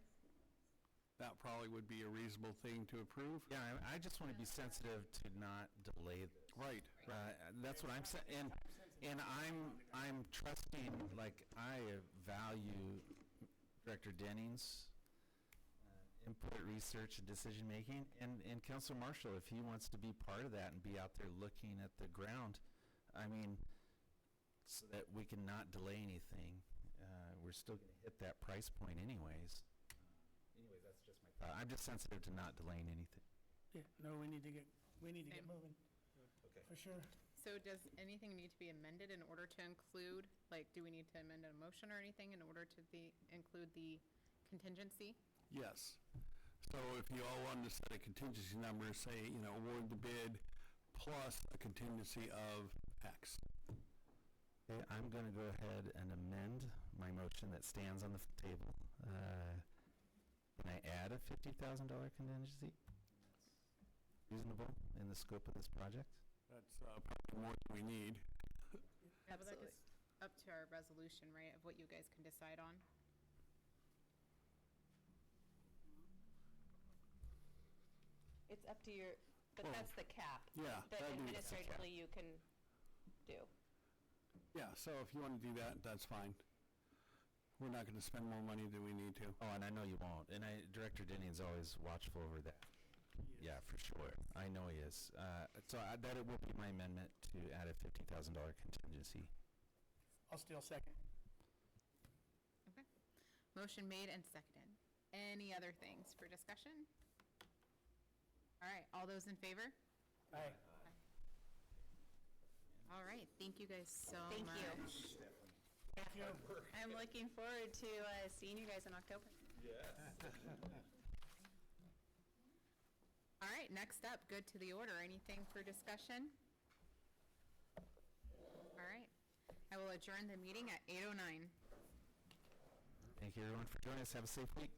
That probably would be a reasonable thing to approve. Yeah, I just want to be sensitive to not delay this. Right. That's what I'm saying, and I'm trusting, like, I value Director Denning's input, research, and decision-making, and Councilor Marshall, if he wants to be part of that and be out there looking at the ground, I mean, so that we can not delay anything, we're still going to hit that price point anyways. Anyways, that's just my thought. I'm just sensitive to not delaying anything. Yeah, no, we need to get Same. moving, Okay. for sure. So does anything need to be amended in order to include, like, do we need to amend a motion or anything in order to include the contingency? Yes. So if you all wanted to set a contingency number, say, award the bid plus a contingency of X. Okay, I'm going to go ahead and amend my motion that stands on the table. Can I add a $50,000 contingency? Reasonable in the scope of this project? That's probably more than we need. Absolutely. Up to our resolution, right, of what you guys can decide on? It's up to your, but Well, that's the cap. yeah, That that'd be- that's the cap. administratively you can do. Yeah, so if you want to do that, that's fine. We're not going to spend more money than we need to. Oh, and I know you won't. And Director Denning's always watchful over that. Yeah, for sure. I know he is. That it will be my amendment to add a $50,000 contingency. I'll still second. Okay. Motion made and seconded. Any other things for discussion? All right, all those in favor? Aye. All right, thank you guys so much. Thank you. Thank you. I'm looking forward to seeing you guys in October. All right, next up, good to the order. Anything for discussion? All right, I will adjourn the meeting at 8:09. Thank you, everyone, for joining us. Have a safe week.